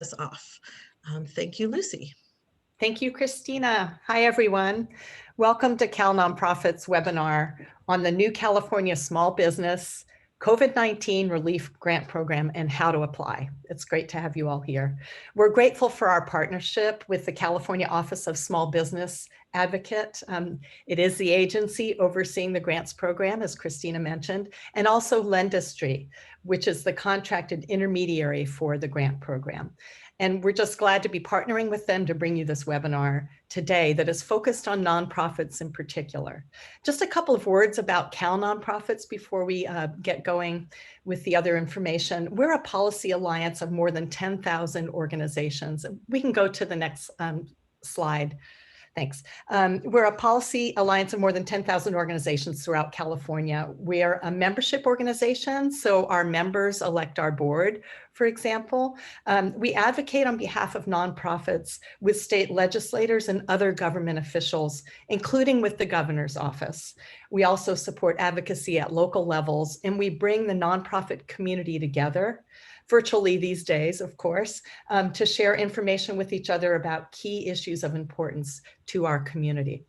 us off. Thank you, Lucy. Thank you, Christina. Hi, everyone. Welcome to CalNonprofits webinar on the new California Small Business COVID-19 Relief Grant Program and how to apply. It's great to have you all here. We're grateful for our partnership with the California Office of Small Business Advocate. It is the agency overseeing the grants program, as Christina mentioned, and also Lendistry, which is the contracted intermediary for the grant program. And we're just glad to be partnering with them to bring you this webinar today that is focused on nonprofits in particular. Just a couple of words about CalNonprofits before we get going with the other information. We're a policy alliance of more than 10,000 organizations. We can go to the next slide. Thanks. We're a policy alliance of more than 10,000 organizations throughout California. We're a membership organization, so our members elect our board, for example. We advocate on behalf of nonprofits with state legislators and other government officials, including with the governor's office. We also support advocacy at local levels, and we bring the nonprofit community together virtually these days, of course, to share information with each other about key issues of importance to our community.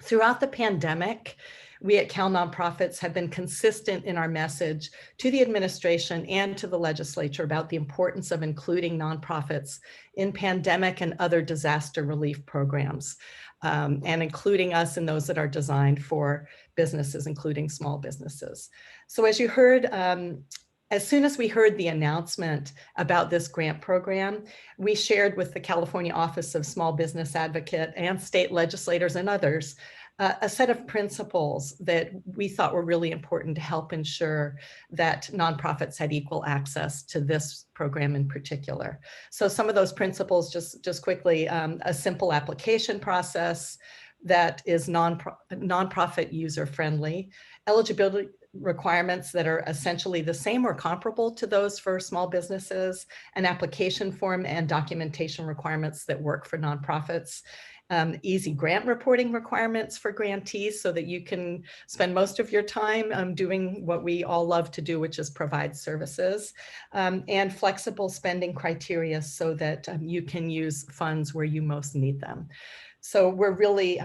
Throughout the pandemic, we at CalNonprofits have been consistent in our message to the administration and to the legislature about the importance of including nonprofits in pandemic and other disaster relief programs, and including us in those that are designed for businesses, including small businesses. So as you heard, as soon as we heard the announcement about this grant program, we shared with the California Office of Small Business Advocate and state legislators and others a set of principles that we thought were really important to help ensure that nonprofits had equal access to this program in particular. So some of those principles, just quickly, a simple application process that is nonprofit user-friendly, eligibility requirements that are essentially the same or comparable to those for small businesses, an application form and documentation requirements that work for nonprofits, easy grant reporting requirements for grantees so that you can spend most of your time doing what we all love to do, which is provide services, and flexible spending criteria so that you can use funds where you most need them. So we're really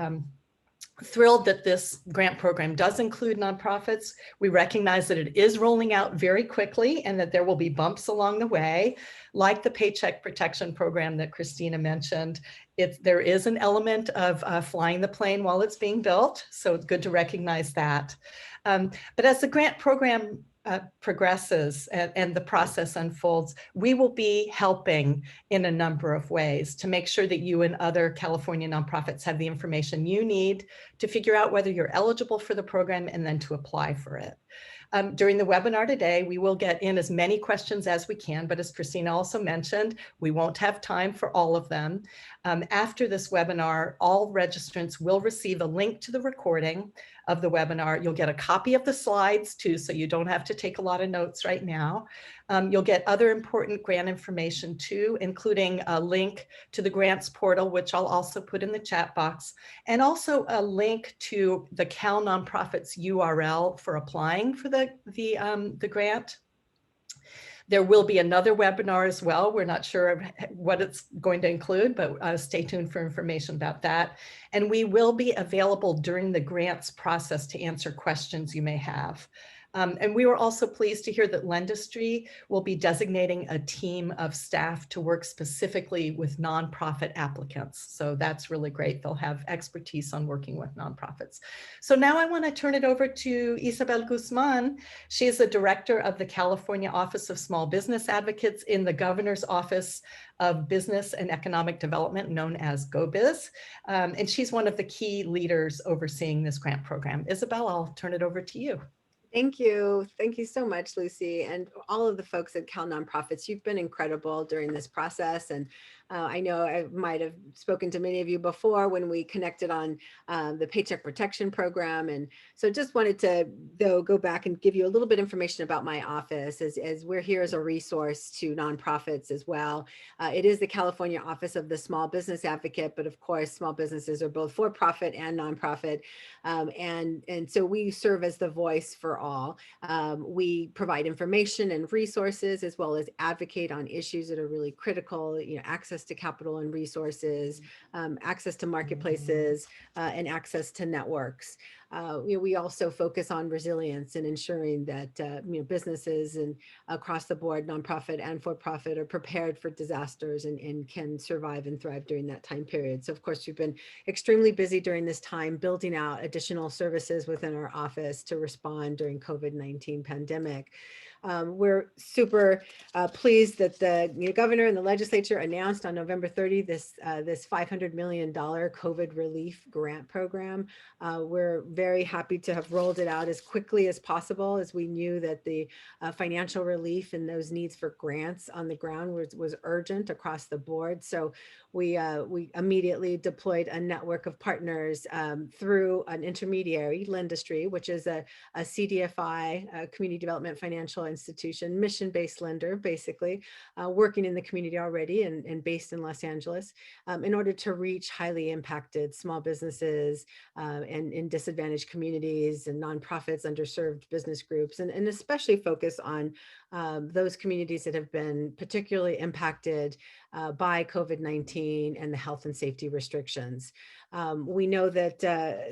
thrilled that this grant program does include nonprofits. We recognize that it is rolling out very quickly and that there will be bumps along the way, like the Paycheck Protection Program that Christina mentioned. There is an element of flying the plane while it's being built, so it's good to recognize that. But as the grant program progresses and the process unfolds, we will be helping in a number of ways to make sure that you and other California nonprofits have the information you need to figure out whether you're eligible for the program and then to apply for it. During the webinar today, we will get in as many questions as we can, but as Christina also mentioned, we won't have time for all of them. After this webinar, all registrants will receive a link to the recording of the webinar. You'll get a copy of the slides too, so you don't have to take a lot of notes right now. You'll get other important grant information too, including a link to the grants portal, which I'll also put in the chat box, and also a link to the CalNonprofits URL for applying for the grant. There will be another webinar as well. We're not sure what it's going to include, but stay tuned for information about that. And we will be available during the grants process to answer questions you may have. And we were also pleased to hear that Lendistry will be designating a team of staff to work specifically with nonprofit applicants. So that's really great. They'll have expertise on working with nonprofits. So now I want to turn it over to Isabel Guzman. She is the director of the California Office of Small Business Advocates in the Governor's Office of Business and Economic Development, known as GO-Biz. And she's one of the key leaders overseeing this grant program. Isabel, I'll turn it over to you. Thank you. Thank you so much, Lucy, and all of the folks at CalNonprofits. You've been incredible during this process. And I know I might have spoken to many of you before when we connected on the Paycheck Protection Program. And so just wanted to, though, go back and give you a little bit of information about my office as we're here as a resource to nonprofits as well. It is the California Office of the Small Business Advocate, but of course, small businesses are both for-profit and nonprofit. And so we serve as the voice for for all. We provide information and resources, as well as advocate on issues that are really critical, access to capital and resources, access to marketplaces, and access to networks. We also focus on resilience and ensuring that businesses and across the board, nonprofit and for-profit, are prepared for disasters and can survive and thrive during that time period. So of course, we've been extremely busy during this time building out additional services within our office to respond during COVID-19 pandemic. We're super pleased that the governor and the legislature announced on November 30 this $500 million COVID relief grant program. We're very happy to have rolled it out as quickly as possible, as we knew that the financial relief and those needs for grants on the ground was urgent across the board. So we immediately deployed a network of partners through an intermediary, Lendistry, which is a CDFI, a community development financial institution, mission-based lender, basically, working in the community already and based in Los Angeles, in order to reach highly impacted small businesses and in disadvantaged communities and nonprofits, underserved business groups, and especially focus on those communities that have been particularly impacted by COVID-19 and the health and safety restrictions. We know that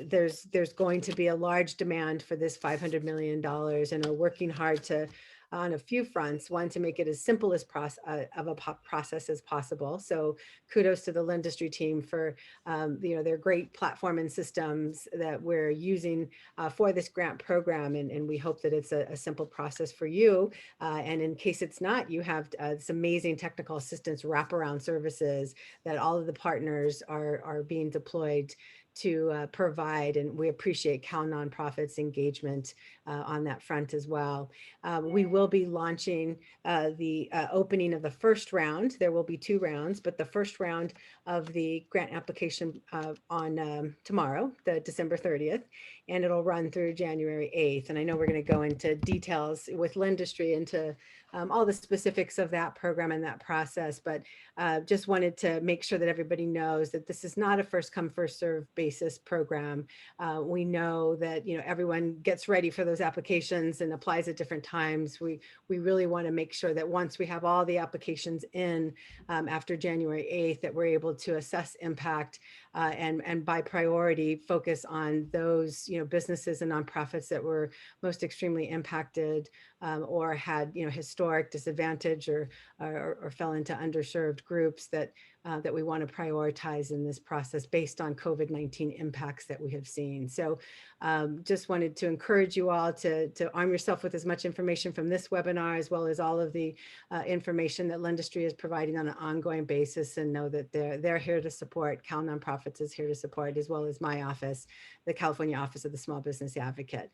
there's going to be a large demand for this $500 million, and are working hard to on a few fronts. One, to make it as simple as process as possible. So kudos to the Lendistry team for their great platform and systems that we're using for this grant program. And we hope that it's a simple process for you. And in case it's not, you have this amazing technical assistance wraparound services that all of the partners are being deployed to provide, and we appreciate CalNonprofits engagement on that front as well. We will be launching the opening of the first round. There will be 2 rounds, but the first round of the grant application on tomorrow, the December 30th, and it'll run through January 8th. And I know we're going to go into details with Lendistry into all the specifics of that program and that process, but just wanted to make sure that everybody knows that this is not a first come, first serve basis program. We know that everyone gets ready for those applications and applies at different times. We really want to make sure that once we have all the applications in after January 8th, that we're able to assess impact and by priority focus on those businesses and nonprofits that were most extremely impacted or had historic disadvantage or fell into underserved groups that we want to prioritize in this process based on COVID-19 impacts that we have seen. So just wanted to encourage you all to arm yourself with as much information from this webinar, as well as all of the information that Lendistry is providing on an ongoing basis, and know that they're here to support. CalNonprofits is here to support, as well as my office, the California Office of the Small Business Advocate.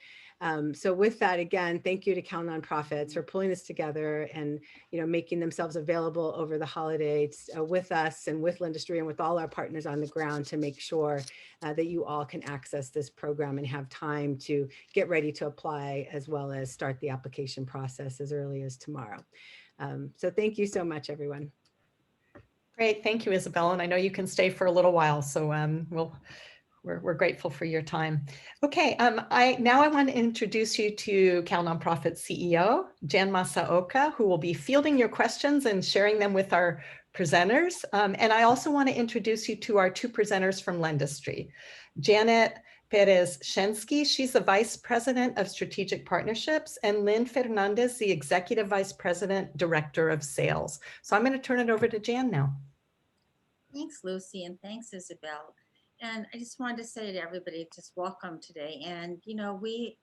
So with that, again, thank you to CalNonprofits for pulling this together and making themselves available over the holidays with us and with Lendistry and with all our partners on the ground to make sure that you all can access this program and have time to get ready to apply, as well as start the application process as early as tomorrow. So thank you so much, everyone. Great, thank you, Isabel. And I know you can stay for a little while, so we're grateful for your time. Okay, now I want to introduce you to CalNonprofits CEO, Jan Masaoka, who will be fielding your questions and sharing them with our presenters. And I also want to introduce you to our 2 presenters from Lendistry. Janet Perez-Shensky, she's the Vice President of Strategic Partnerships, and Lynn Fernandez, the Executive Vice President, Director of Sales. So I'm going to turn it over to Jan now. Thanks, Lucy, and thanks, Isabel. And I just wanted to say to everybody, just welcome today. And we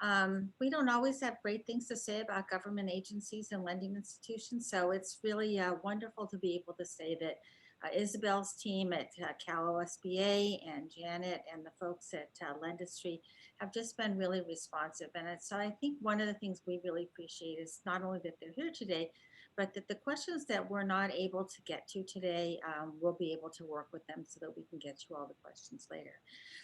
don't always have great things to say about government agencies and lending institutions. So it's really wonderful to be able to say that Isabel's team at CalOSBA and Janet and the folks at Lendistry have just been really responsive. And so I think one of the things we really appreciate is not only that they're here today, but that the questions that we're not able to get to today, we'll be able to work with them so that we can get to all the questions later.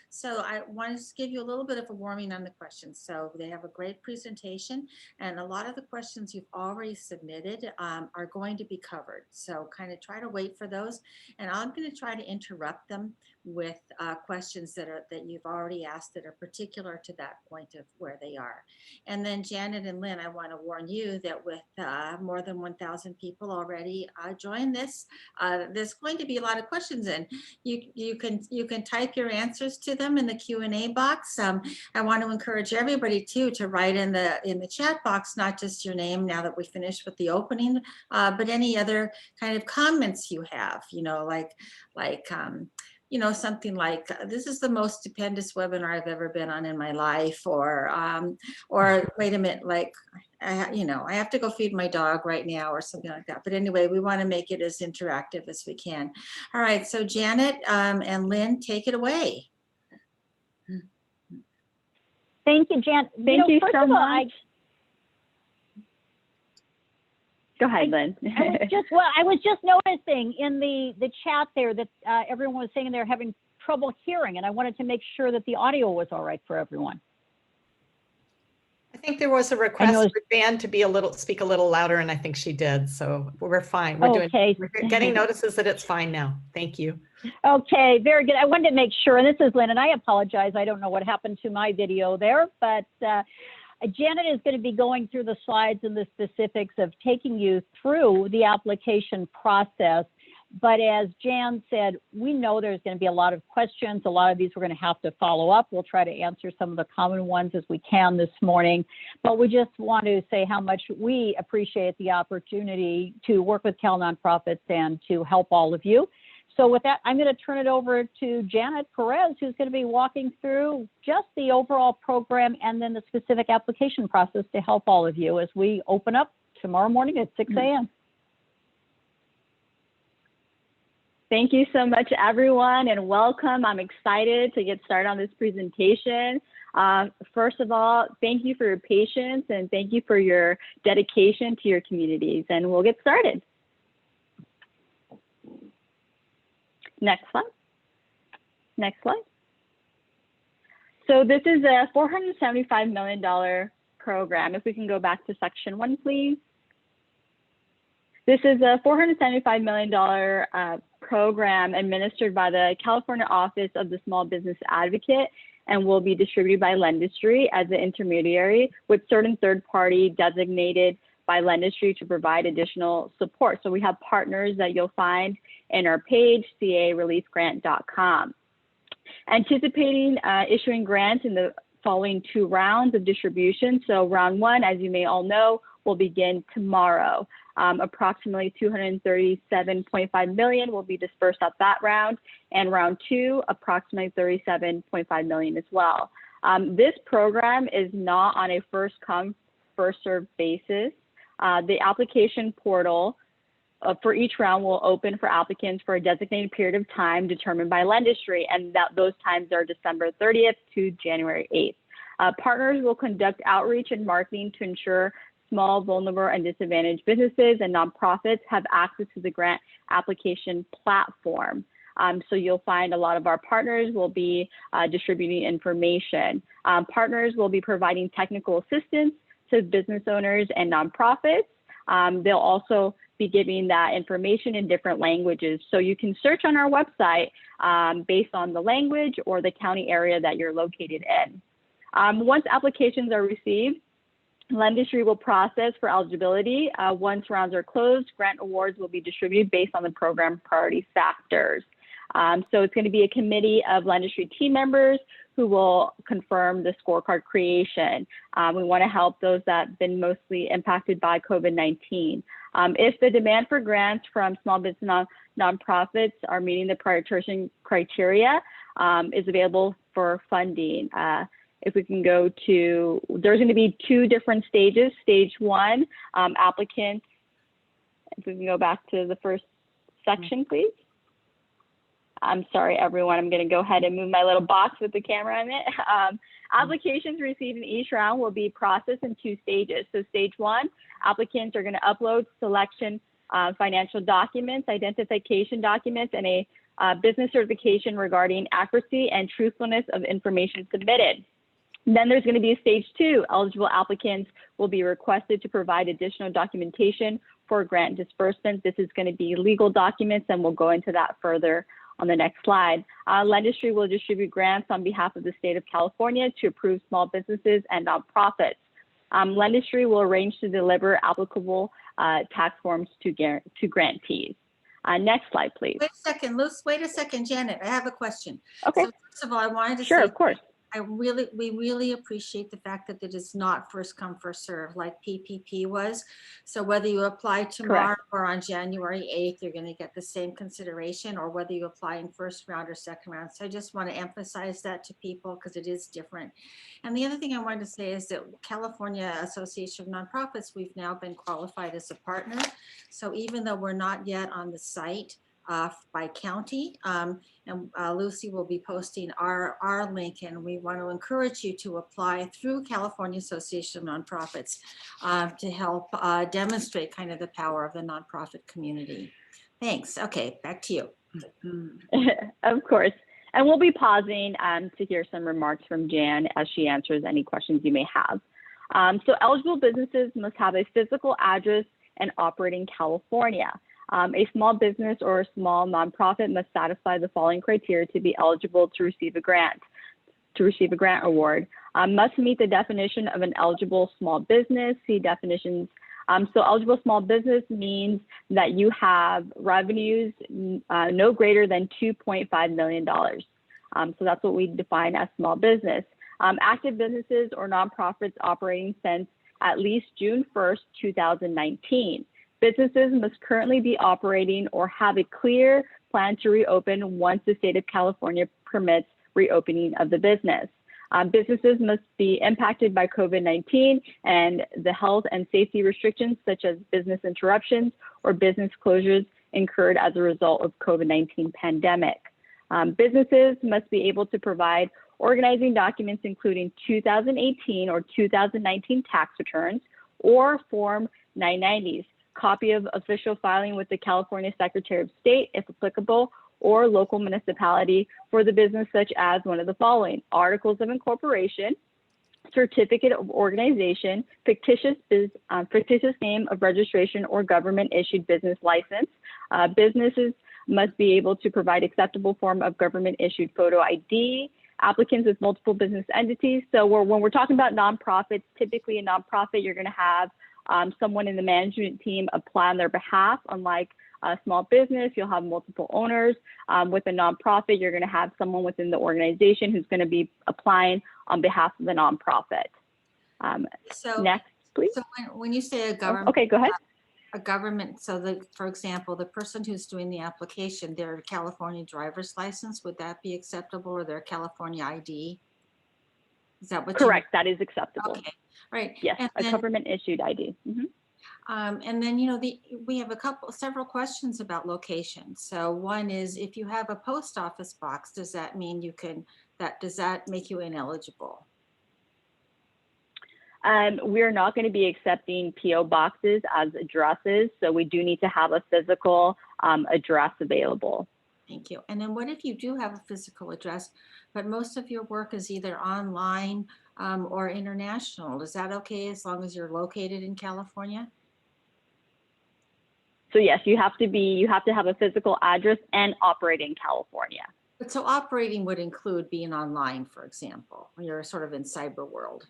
So I wanted to give you a little bit of a warming on the questions. So they have a great presentation, and a lot of the questions you've already submitted are going to be covered. So kind of try to wait for those, and I'm going to try to interrupt them with questions that you've already asked that are particular to that point of where they are. And then Janet and Lynn, I want to warn you that with more than 1,000 people already join this, there's going to be a lot of questions, and you can type your answers to them in the Q&A box. I want to encourage everybody too to write in the chat box, not just your name now that we finished with the opening, but any other kind of comments you have, you know, you know, something like, this is the most stupendous webinar I've ever been on in my life, or wait a minute, like, you know, I have to go feed my dog right now, or something like that. But anyway, we want to make it as interactive as we can. All right, so Janet and Lynn, take it away. Thank you, Jan. Thank you so much. I Go ahead, Lynn. I was just noticing in the chat there that everyone was saying they're having trouble hearing, and I wanted to make sure that the audio was all right for everyone. I think there was a request for Jan to speak a little louder, and I think she did. So we're fine. We're getting notices that it's fine now. Thank you. Okay, very good. I wanted to make sure, and this is Lynn, and I apologize. I don't know what happened to my video there, but Janet is going to be going through the slides and the specifics of taking you through the application process. But as Jan said, we know there's going to be a lot of questions. A lot of these we're going to have to follow up. We'll try to answer some of the common ones as we can this morning. But we just want to say how much we appreciate the opportunity to work with CalNonprofits and to help all of you. So with that, I'm going to turn it over to Janet Perez, who's going to be walking through just the overall program and then the specific application process to help all of you as we open up tomorrow morning at 6 a.m. Thank you so much, everyone, and welcome. I'm excited to get started on this presentation. First of all, thank you for your patience and thank you for your dedication to your communities, and we'll get started. Next slide. Next slide. So this is a $475 million program. If we can go back to section 1, please. This is a $475 million program administered by the California Office of the Small Business Advocate and will be distributed by Lendistry as an intermediary with certain third-party designated by Lendistry to provide additional support. So we have partners that you'll find in our page, careliefgrant.com. Anticipating issuing grants in the following 2 rounds of distribution. So round 1, as you may all know, will begin tomorrow. Approximately $237.5 million will be dispersed at that round, and round 2, approximately $37.5 million as well. This program is not on a first come, first served basis. The application portal for each round will open for applicants for a designated period of time determined by Lendistry, and those times are December 30th to January 8th. Partners will conduct outreach and marketing to ensure small, vulnerable, and disadvantaged businesses and nonprofits have access to the grant application platform. So you'll find a lot of our partners will be distributing information. Partners will be providing technical assistance to business owners and nonprofits. They'll also be giving that information in different languages. So you can search on our website based on the language or the county area that you're located in. Once applications are received, Lendistry will process for eligibility. Once rounds are closed, grant awards will be distributed based on the program priority factors. So it's going to be a committee of Lendistry team members who will confirm the scorecard creation. We want to help those that have been mostly impacted by COVID-19. If the demand for grants from small business nonprofits are meeting the prioritization criteria, is available for funding. If we can go to, there's going to be 2 different stages. Stage 1, applicants, if we can go back to the first section, please. I'm sorry, everyone. I'm going to go ahead and move my little box with the camera in it. Applications received in each round will be processed in 2 stages. So stage 1, applicants are going to upload selection financial documents, identification documents, and a business certification regarding accuracy and truthfulness of information submitted. Then there's going to be a stage 2. Eligible applicants will be requested to provide additional documentation for grant disbursement. This is going to be legal documents, and we'll go into that further on the next slide. Lendistry will distribute grants on behalf of the state of California to approve small businesses and nonprofits. Lendistry will arrange to deliver applicable tax forms to grantees. Next slide, please. Wait a second, Luce. Wait a second, Janet. I have a question. Okay. So first of all, I wanted to Sure, say, of course. we really appreciate the fact that it is not first come, first serve like PPP was. So whether you apply tomorrow or on January 8th, you're going to get the same consideration, or whether you apply in first round or second round. So I just want to emphasize that to people because it is different. And the other thing I wanted to say is that California Association of Nonprofits, we've now been qualified as a partner. So even though we're not yet on the site by county, and Lucy will be posting our link, and we want to encourage you to apply through California Association of Nonprofits to help demonstrate kind of the power of the nonprofit community. Thanks. Okay, back to you. Of course. And we'll be pausing to hear some remarks from Jan as she answers any questions you may have. So eligible businesses must have a physical address and operate in California. A small business or a small nonprofit must satisfy the following criteria to be eligible to receive a grant. Award. Must meet the definition of an eligible small business. See definitions. So eligible small business means that you have revenues no greater than $2.5 million. So that's what we define as small business. Active businesses or nonprofits operating since at least June 1st, 2019. Businesses must currently be operating or have a clear plan to reopen once the state of California permits reopening of the business. Businesses must be impacted by COVID-19 and the health and safety restrictions such as business interruptions or business closures incurred as a result of COVID-19 pandemic. Businesses must be able to provide organizing documents including 2018 or 2019 tax returns or Form 990s. Copy of official filing with the California Secretary of State, if applicable, or local municipality for the business, such as one of the following: articles of incorporation, certificate of organization, fictitious name of registration or government issued business license. Businesses must be able to provide acceptable form of government issued photo ID. Applicants with multiple business entities. So when we're talking about nonprofits, typically a nonprofit, you're going to have someone in the management team apply on their behalf. Unlike a small business, you'll have multiple owners. With a nonprofit, you're going to have someone within the organization who's going to be applying on behalf of the nonprofit. So next, please. So when you say a government, okay, go ahead. A government, so for example, the person who's doing the application, their California driver's license, would that be acceptable, or their California ID? Is that what? Correct. That is acceptable. Okay. Right. Yes, and a then, government issued ID. And then, you know, we have several questions about location. So one is, if you have a post office box, does that mean does that make you ineligible? We're not going to be accepting PO boxes as addresses, so we do need to have a physical address available. Thank you. And then what if you do have a physical address, but most of your work is either online or international? Is that okay as long as you're located in California? So yes, you have to have a physical address and operate in California. But so operating would include being online, for example, when you're sort of in cyber world.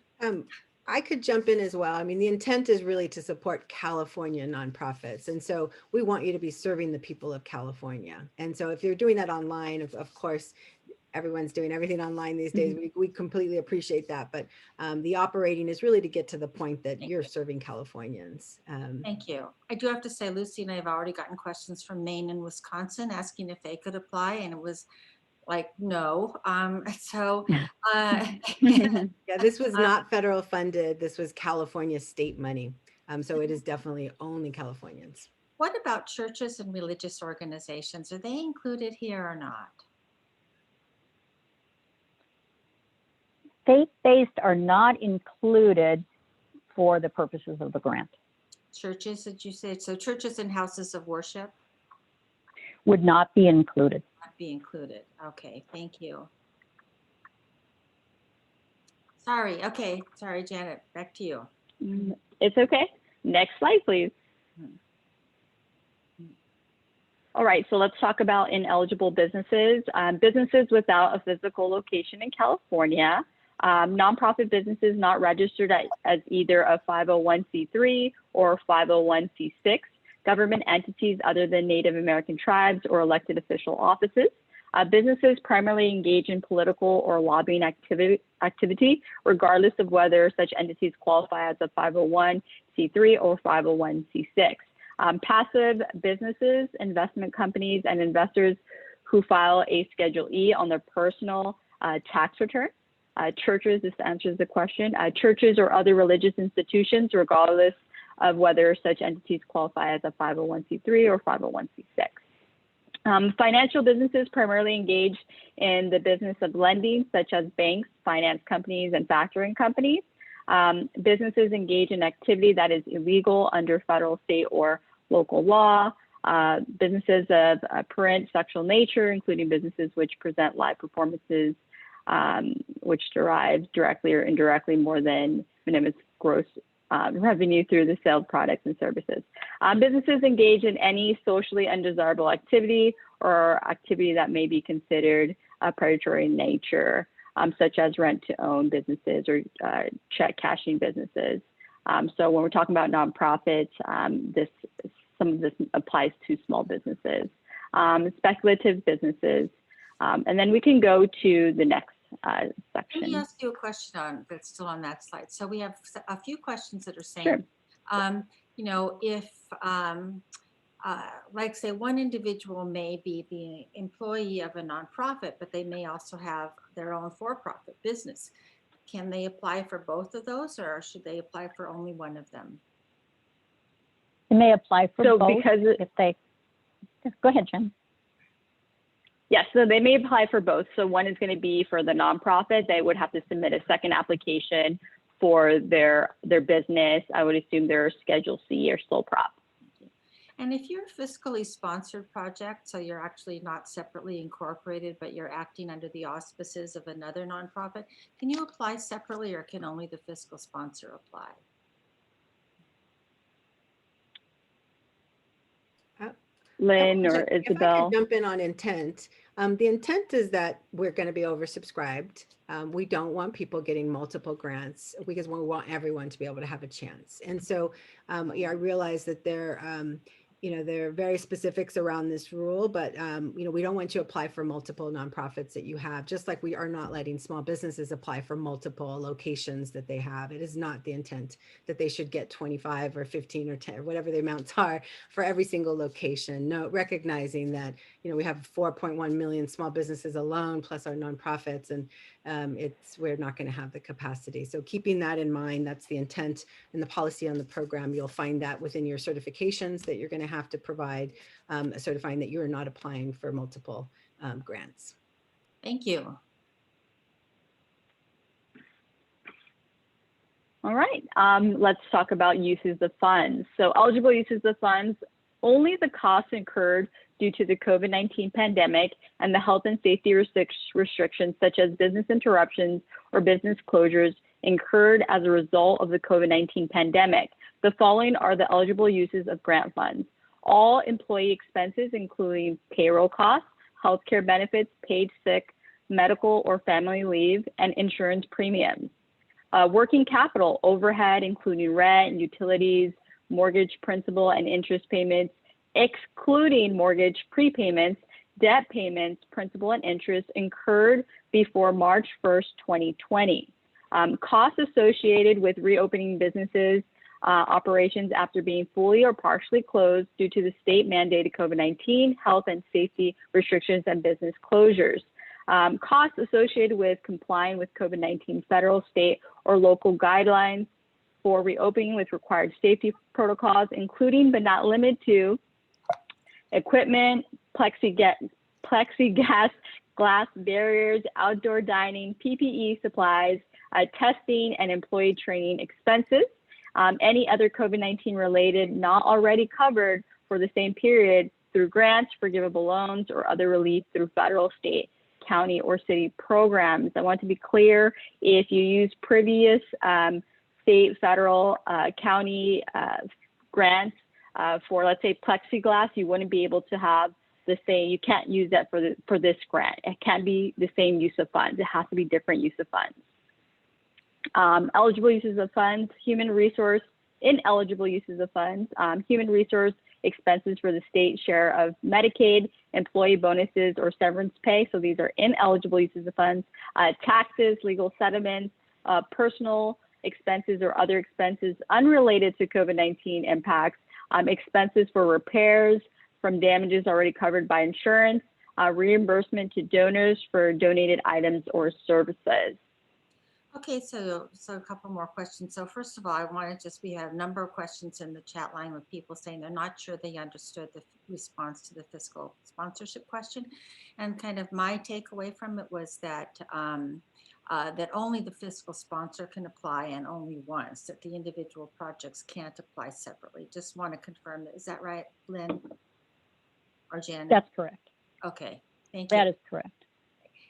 I could jump in as well. I mean, the intent is really to support California nonprofits. And so we want you to be serving the people of California. And so if you're doing that online, of course, everyone's doing everything online these days. We completely appreciate that. But the operating is really to get to the point that you're serving Californians. Thank you. I do have to say, Lucy and I have already gotten questions from Maine and Wisconsin asking if they could apply. And it was like, no. Yeah, this was not federal funded. This was California state money. So it is definitely only Californians. What about churches and religious organizations? Are they included here or not? Faith-based are not included for the purposes of the grant. Churches, did you say? So churches and houses of worship Would not be included. not be included. Okay, thank you. Sorry, okay, sorry, Janet, back to you. It's okay. Next slide, please. All right, so let's talk about ineligible businesses. Businesses without a physical location in California, nonprofit businesses not registered as either a 501c3 or 501c6, government entities other than Native American tribes or elected official offices. Businesses primarily engage in political or lobbying activity, regardless of whether such entities qualify as a 501c3 or 501c6. Passive businesses, investment companies, and investors who file a Schedule E on their personal tax return. Churches, this answers the question, churches or other religious institutions, regardless of whether such entities qualify as a 501c3 or 501c6. Financial businesses primarily engage in the business of lending, such as banks, finance companies, and factoring companies. Businesses engage in activity that is illegal under federal, state, or local law. Businesses of apparent sexual nature, including businesses which present live performances which derive directly or indirectly more than minimum gross revenue through the sale of products and services. Businesses engage in any socially undesirable activity or activity that may be considered predatory in nature, such as rent-to-own businesses or check cashing businesses. So when we're talking about nonprofits, some of this applies to small businesses, speculative businesses, and then we can go to the next section. Let me ask you a question that's still on that slide. So we have a few questions that are saying, Sure. You know, if like say one individual may be the employee of a nonprofit, but they may also have their own for-profit business. Can they apply for both of those, or should they apply for only one of them? They may apply for So both because if they, go ahead, Jen. Yes, so they may apply for both. So one is going to be for the nonprofit. They would have to submit a second application for their business. I would assume their Schedule C or sole prop. And if you're a fiscally sponsored project, so you're actually not separately incorporated, but you're acting under the auspices of another nonprofit, can you apply separately, or can only the fiscal sponsor apply? Lynn or If I Isabel? could jump in on intent, the intent is that we're going to be oversubscribed. We don't want people getting multiple grants because we want everyone to be able to have a chance. And so yeah, I realize that there are very specifics around this rule, but we don't want you to apply for multiple nonprofits that you have, just like we are not letting small businesses apply for multiple locations that they have. It is not the intent that they should get 25 or 15 or 10 or whatever the amounts are for every single location. No, recognizing that we have 4.1 million small businesses alone, plus our nonprofits, and we're not going to have the capacity. So keeping that in mind, that's the intent and the policy on the program. You'll find that within your certifications that you're going to have to provide, certifying that you are not applying for multiple grants. Thank you. All right, let's talk about uses of funds. So eligible uses of funds, only the costs incurred due to the COVID-19 pandemic and the health and safety restrictions such as business interruptions or business closures incurred as a result of the COVID-19 pandemic. The following are the eligible uses of grant funds. All employee expenses, including payroll costs, healthcare benefits, paid sick, medical or family leave, and insurance premiums. Working capital, overhead, including rent, utilities, mortgage principal and interest payments, excluding mortgage prepayments, debt payments, principal and interest incurred before March 1st, 2020. Costs associated with reopening businesses, operations after being fully or partially closed due to the state mandated COVID-19 health and safety restrictions and business closures. Costs associated with complying with COVID-19 federal, state, or local guidelines for reopening with required safety protocols, including but not limited to equipment, plexiglass glass barriers, outdoor dining, PPE supplies, testing and employee training expenses, any other COVID-19 related not already covered for the same period through grants, forgivable loans, or other relief through federal, state, county, or city programs. I want to be clear, if you use previous state, federal, county grants for, let's say, plexiglass, you wouldn't be able to have the same, you can't use that for this grant. It can't be the same use of funds. It has to be different use of funds. Eligible uses of funds, human resource, ineligible uses of funds, human resource expenses for the state share of Medicaid, employee bonuses, or severance pay. So these are ineligible uses of funds, taxes, legal settlements, personal expenses or other expenses unrelated to COVID-19 impacts, expenses for repairs from damages already covered by insurance, reimbursement to donors for donated items or services. Okay, so a couple more questions. So first of all, I want to we have a number of questions in the chat line with people saying they're not sure they understood the response to the fiscal sponsorship question. And kind of my takeaway from it was that that only the fiscal sponsor can apply and only once, that the individual projects can't apply separately. Just want to confirm that. Is that right, Lynn or Jen? That's correct. Okay, thank you. That is correct.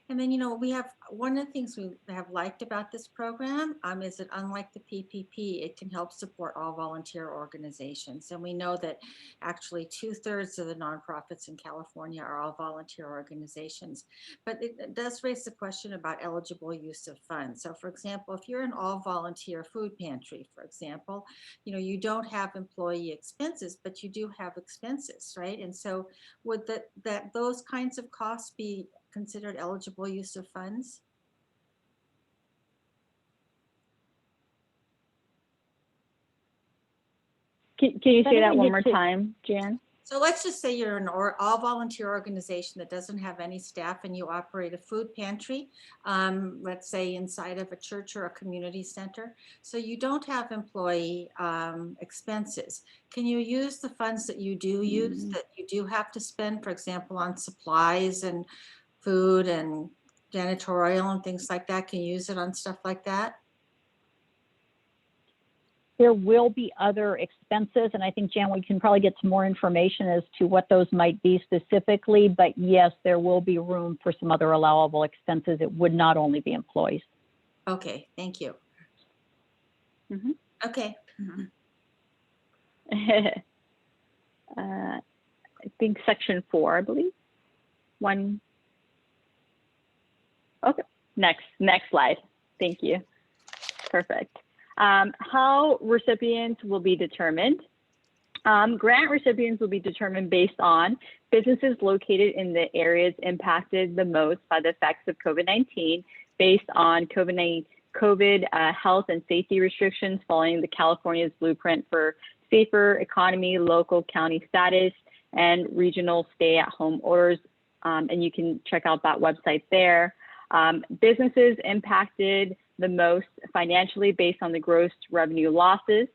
And then, we have one of the things we have liked about this program is that unlike the PPP, it can help support all volunteer organizations. And we know that actually 2/3 of the nonprofits in California are all volunteer organizations. But it does raise the question about eligible use of funds. So for example, if you're an all volunteer food pantry, for example, you don't have employee expenses, but you do have expenses, right? And so would those kinds of costs be considered eligible use of funds? Can you say that one more time, Jan? So let's just say you're an all volunteer organization that doesn't have any staff and you operate a food pantry, let's say inside of a church or a community center. So you don't have employee expenses. Can you use the funds that you do use, that you do have to spend, for example, on supplies and food and janitorial and things like that? Can you use it on stuff like that? There will be other expenses, and I think, Jan, we can probably get some more information as to what those might be specifically, but yes, there will be room for some other allowable expenses. It would not only be employees. Okay, thank you. Mm-hmm. Okay. I think section 4, I believe. One. Okay, next slide. Thank you. Perfect. How recipients will be determined. Grant recipients will be determined based on businesses located in the areas impacted the most by the effects of COVID-19, based on COVID health and safety restrictions following the California's blueprint for safer economy, local county status, and regional stay-at-home orders. And you can check out that website there. Businesses impacted the most financially based on the gross revenue losses.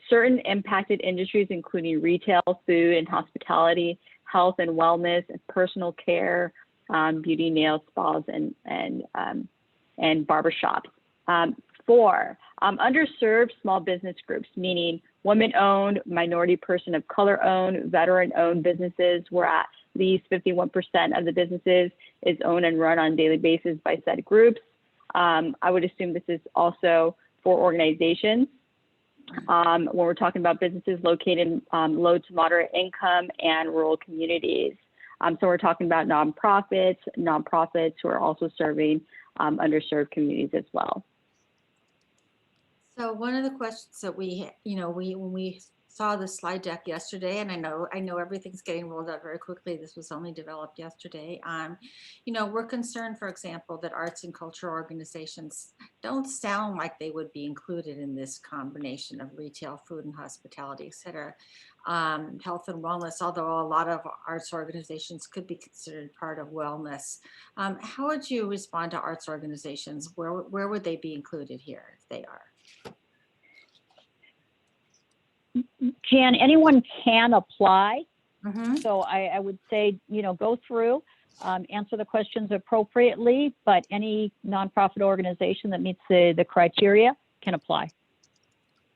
Certain impacted industries, including retail, food and hospitality, health and wellness, and personal care, beauty, nails, spas, and barbershops. 4, underserved small business groups, meaning women-owned, minority person of color-owned, veteran-owned businesses, where at least 51% of the businesses is owned and run on a daily basis by said groups. I would assume this is also for organizations. When we're talking about businesses located in low to moderate income and rural communities. So we're talking about nonprofits who are also serving underserved communities as well. So one of the questions that when we saw the slide deck yesterday, and I know everything's getting rolled out very quickly. This was only developed yesterday. We're concerned, for example, that arts and cultural organizations don't sound like they would be included in this combination of retail, food and hospitality, et cetera. Health and wellness, although a lot of arts organizations could be considered part of wellness. How would you respond to arts organizations? Where would they be included here if they are? Jan, anyone can apply. So I would say, go through, answer the questions appropriately, but any nonprofit organization that meets the criteria can apply.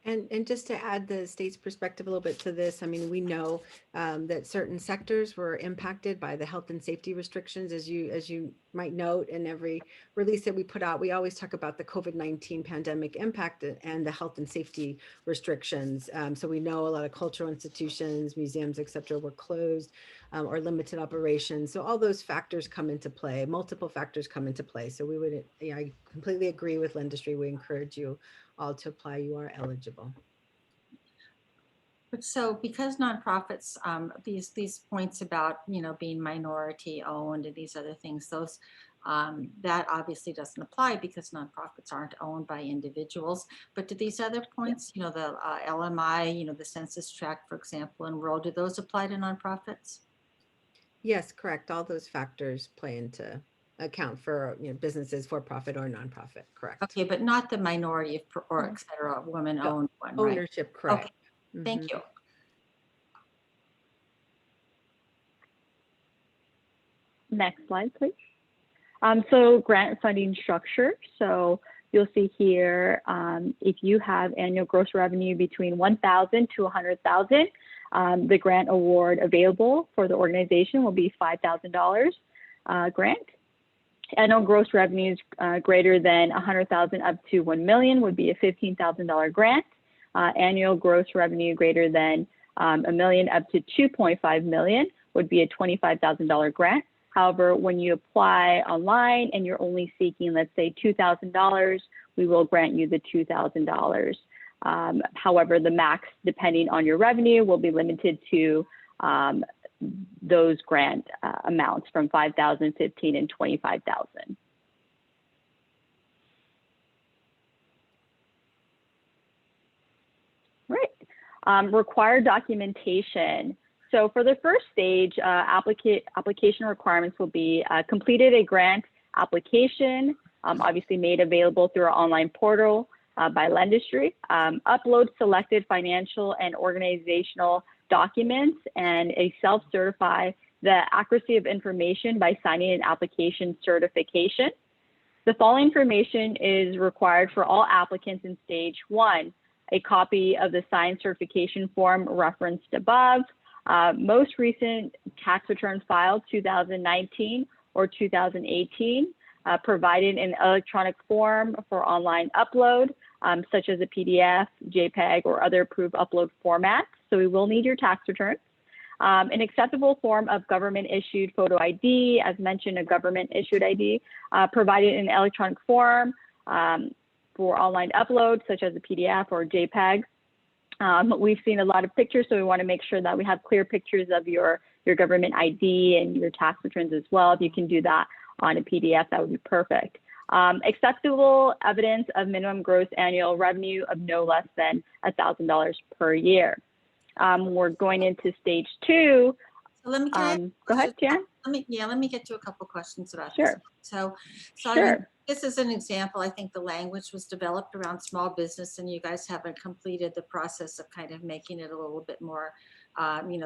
And just to add the state's perspective a little bit to this, I mean, we know that certain sectors were impacted by the health and safety restrictions. As you might note, in every release that we put out, we always talk about the COVID-19 pandemic impact and the health and safety restrictions. So we know a lot of cultural institutions, museums, et cetera, were closed or limited operations. So all those factors come into play, multiple factors come into play. So we would, I completely agree with Lendistry. We encourage you all to apply. You are eligible. But so because nonprofits, these points about, being minority owned and these other things, those that obviously doesn't apply because nonprofits aren't owned by individuals. But do these other points, the LMI, the census tract, for example, and rural, do those apply to nonprofits? Yes, correct. All those factors play into account for businesses for profit or nonprofit. Correct. Okay, but not the minority or et cetera, woman owned one, right? Ownership, correct. Okay. Thank you. Next slide, please. So grant funding structure. So you'll see here, if you have annual gross revenue between 1,000 to 100,000, the grant award available for the organization will be $5,000 grant. Annual gross revenues greater than 100,000 up to 1 million would be a $15,000 grant. Annual gross revenue greater than a million up to 2.5 million would be a $25,000 grant. However, when you apply online and you're only seeking, let's say, $2,000, we will grant you the $2,000. However, the max, depending on your revenue, will be limited to those grant amounts from 5,000, 15, and 25,000. Right. Required documentation. So for the first stage, application requirements will be completed a grant application, obviously made available through our online portal by Lendistry, upload selected financial and organizational documents, and a self-certify the accuracy of information by signing an application certification. The following information is required for all applicants in stage 1, a copy of the signed certification form referenced above, most recent tax return filed 2019 or 2018, provided in electronic form for online upload, such as a PDF, JPEG, or other approved upload formats. So we will need your tax returns. An acceptable form of government issued photo ID, as mentioned, a government issued ID, provided in electronic form for online upload, such as a PDF or JPEG. We've seen a lot of pictures, so we want to make sure that we have clear pictures of your government ID and your tax returns as well. If you can do that on a PDF, that would be perfect. Acceptable evidence of minimum gross annual revenue of no less than $1,000 per year. We're going into stage 2. So let me go ahead, Jan. Let me get to a couple questions about this. So Sure. I mean, this is an example. I think the language was developed around small business, and you guys haven't completed the process of kind of making it a little bit more,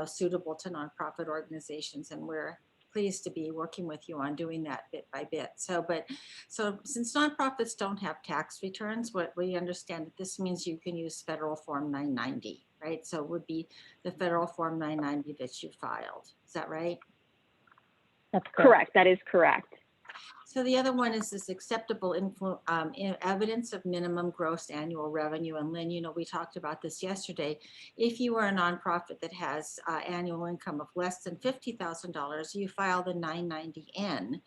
suitable to nonprofit organizations, and we're pleased to be working with you on doing that bit by bit. So since nonprofits don't have tax returns, what we understand that this means you can use federal form 990, right? So it would be the federal form 990 that you filed. Is that right? That's correct. That is correct. So the other one is this acceptable evidence of minimum gross annual revenue. And Lynn, we talked about this yesterday. If you are a nonprofit that has annual income of less than $50,000, you file the 990N.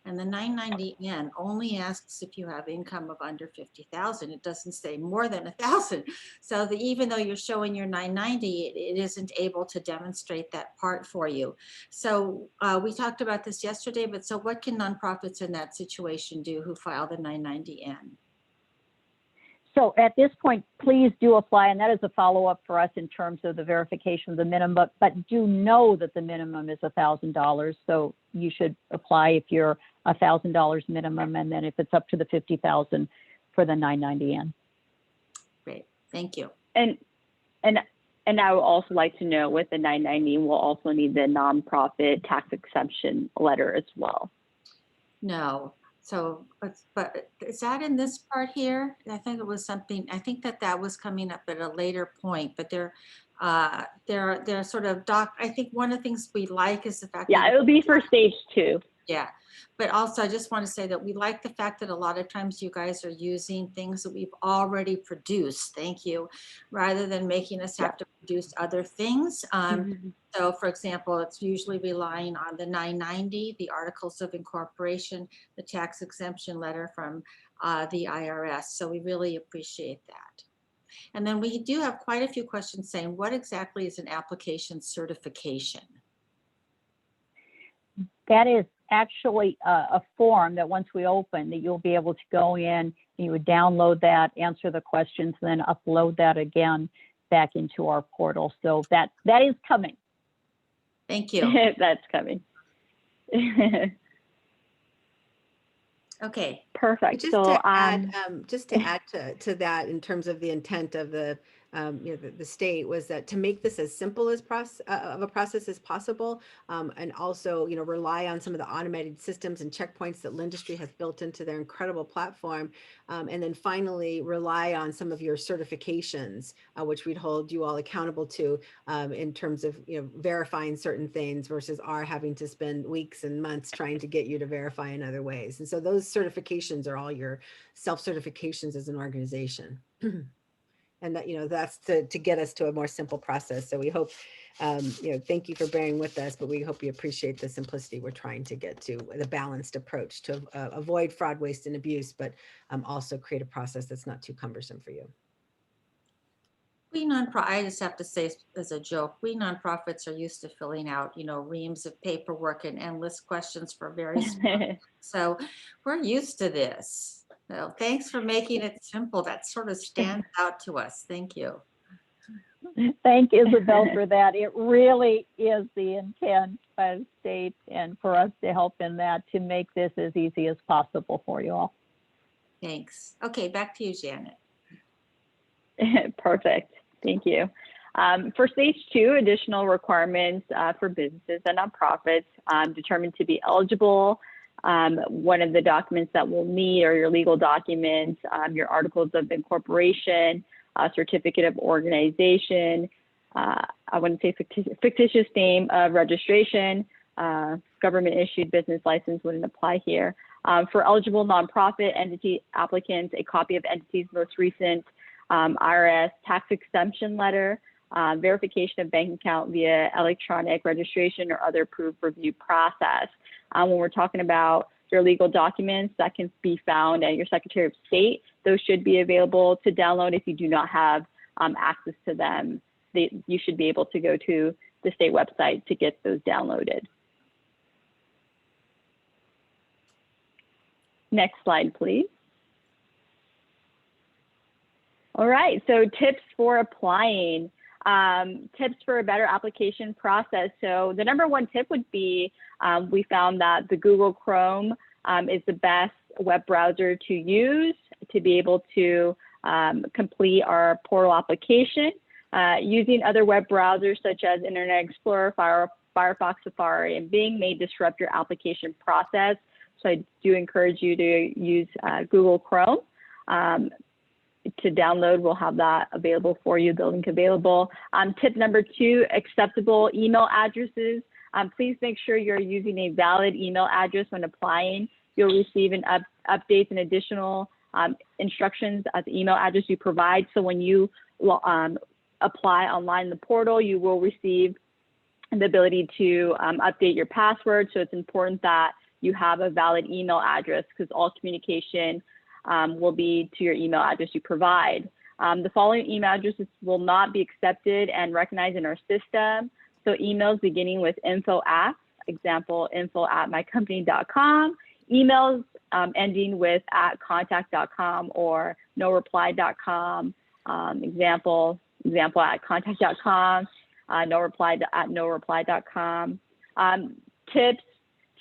And the 990N only asks if you have income of under 50,000. It doesn't say more than 1,000. So even though you're showing your 990, it isn't able to demonstrate that part for you. So we talked about this yesterday, but so what can nonprofits in that situation do who file the 990N? So at this point, please do apply, and that is a follow-up for us in terms of the verification of the minimum, but do know that the minimum is $1,000. So you should apply if you're $1,000 minimum, and then if it's up to the 50,000 for the 990N. Great, thank you. And And I would also like to know with the 990, we'll also need the nonprofit tax exemption letter as well. No. So, but is that in this part here? I think it was something, I think that was coming up at a later point, but they're sort of I think one of the things we like is the fact Yeah, that it'll be for stage 2. yeah, but also I just want to say that we like the fact that a lot of times you guys are using things that we've already produced, thank you, rather than making us have to produce other things. So for example, it's usually relying on the 990, the articles of incorporation, the tax exemption letter from the IRS. So we really appreciate that. And then we do have quite a few questions saying, what exactly is an application certification? That is actually a form that once we open, that you'll be able to go in and you would download that, answer the questions, then upload that again back into our portal. So that is coming. Thank you. That's coming. Okay. Perfect. Just So to add, to that, in terms of the intent of the the state, was that to make this as simple as of a process as possible, and also rely on some of the automated systems and checkpoints that Lendistry has built into their incredible platform, and then finally rely on some of your certifications, which we'd hold you all accountable to, in terms of verifying certain things versus our having to spend weeks and months trying to get you to verify in other ways. And so those certifications are all your self-certifications as an organization. And that, that's to get us to a more simple process. So we hope, thank you for bearing with us, but we hope you appreciate the simplicity we're trying to get to, the balanced approach to avoid fraud, waste, and abuse, but also create a process that's not too cumbersome for you. I just have to say as a joke, we nonprofits are used to filling out, reams of paperwork and endless questions for very small. So we're used to this. So thanks for making it simple. That sort of stands out to us. Thank you. Thank Isabel for that. It really is the intent by the state and for us to help in that, to make this as easy as possible for you all. Thanks. Okay, back to you, Janet. Perfect. Thank you. For stage 2, additional requirements for businesses and nonprofits determined to be eligible. One of the documents that we'll need are your legal documents, your articles of incorporation, certificate of organization, I wouldn't say fictitious name of registration, government issued business license wouldn't apply here. For eligible nonprofit entity applicants, a copy of entity's most recent IRS tax exemption letter, verification of bank account via electronic registration or other approved review process. When we're talking about your legal documents, that can be found at your Secretary of State. Those should be available to download. If you do not have access to them, you should be able to go to the state website to get those downloaded. Next slide, please. All right, so tips for applying. Tips for a better application process. So the number 1 tip would be, we found that the Google Chrome is the best web browser to use to be able to complete our portal application. Using other web browsers such as Internet Explorer, Firefox, Safari, and Bing may disrupt your application process. So I do encourage you to use Google Chrome. To download, we'll have that available for you, the link available. Tip number 2, acceptable email addresses. Please make sure you're using a valid email address when applying. You'll receive an updates and additional instructions at the email address you provide. So when you apply online in the portal, you will receive the ability to update your password. So it's important that you have a valid email address, because all communication will be to your email address you provide. The following email addresses will not be accepted and recognized in our system. So emails beginning with info@, example, info@mycompany.com, emails ending with @contact.com or noreply.com, example @contact.com, noreply.com. Tips: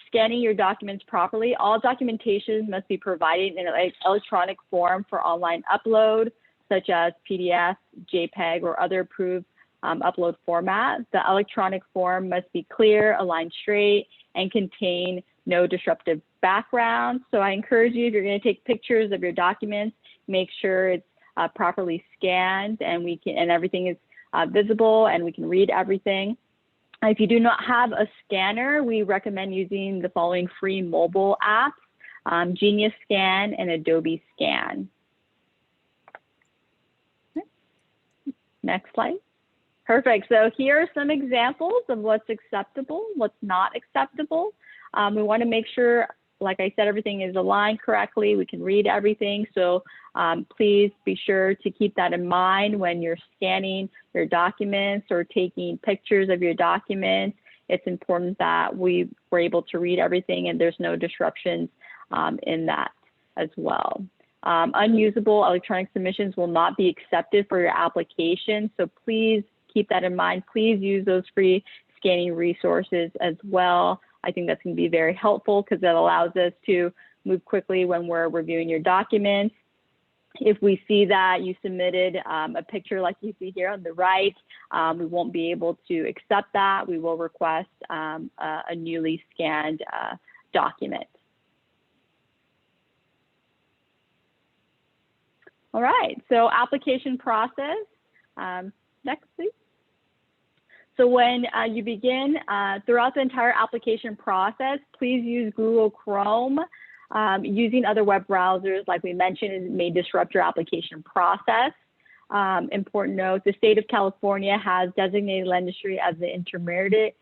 scanning your documents properly. All documentation must be provided in an electronic form for online upload, such as PDF, JPEG, or other approved upload format. The electronic form must be clear, aligned straight, and contain no disruptive background. So I encourage you, if you're going to take pictures of your documents, make sure it's properly scanned and everything is visible and we can read everything. If you do not have a scanner, we recommend using the following free mobile apps, Genius Scan and Adobe Scan. Next slide. Perfect. So here are some examples of what's acceptable, what's not acceptable. We want to make sure, like I said, everything is aligned correctly. We can read everything. So please be sure to keep that in mind when you're scanning your documents or taking pictures of your documents. It's important that we were able to read everything and there's no disruptions in that as well. Unusable electronic submissions will not be accepted for your application. So please keep that in mind. Please use those free scanning resources as well. I think that's going to be very helpful because that allows us to move quickly when we're reviewing your documents. If we see that you submitted a picture like you see here on the right, we won't be able to accept that. We will request a newly scanned document. All right, so application process. Next, please. So when you begin, throughout the entire application process, please use Google Chrome. Using other web browsers, like we mentioned, may disrupt your application process. Important note, the state of California has designated Lendistry as the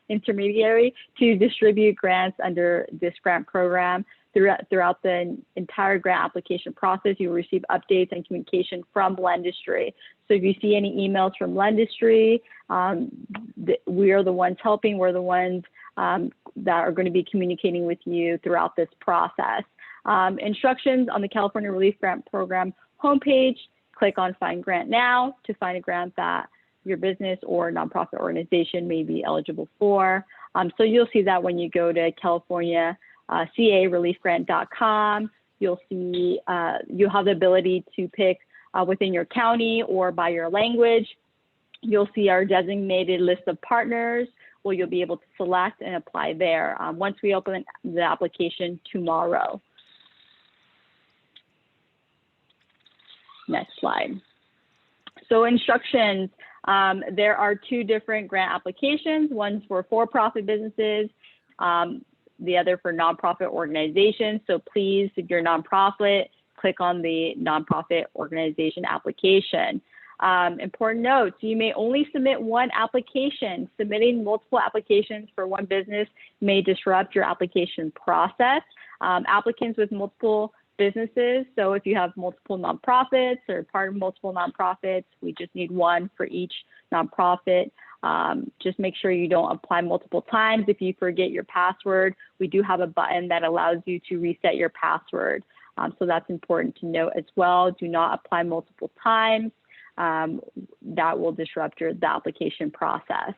intermediary to distribute grants under this grant program. Throughout the entire grant application process, you will receive updates and communication from Lendistry. So if you see any emails from Lendistry, we are the ones helping. We're the ones that are going to be communicating with you throughout this process. Instructions on the California Relief Grant Program homepage. Click on Find Grant Now to find a grant that your business or nonprofit organization may be eligible for. So you'll see that when you go to California CAReliefgrant.com, you'll see you'll have the ability to pick within your county or by your language. You'll see our designated list of partners where you'll be able to select and apply there once we open the application tomorrow. Next slide. So instructions, there are two different grant applications. One's for-profit businesses, the other for nonprofit organizations. So please, if you're a nonprofit, click on the nonprofit organization application. Important notes, you may only submit one application. Submitting multiple applications for one business may disrupt your application process. Applicants with multiple businesses, so if you have multiple nonprofits or part of multiple nonprofits, we just need one for each nonprofit. Just make sure you don't apply multiple times. If you forget your password, we do have a button that allows you to reset your password. So that's important to note as well. Do not apply multiple times. That will disrupt the application process.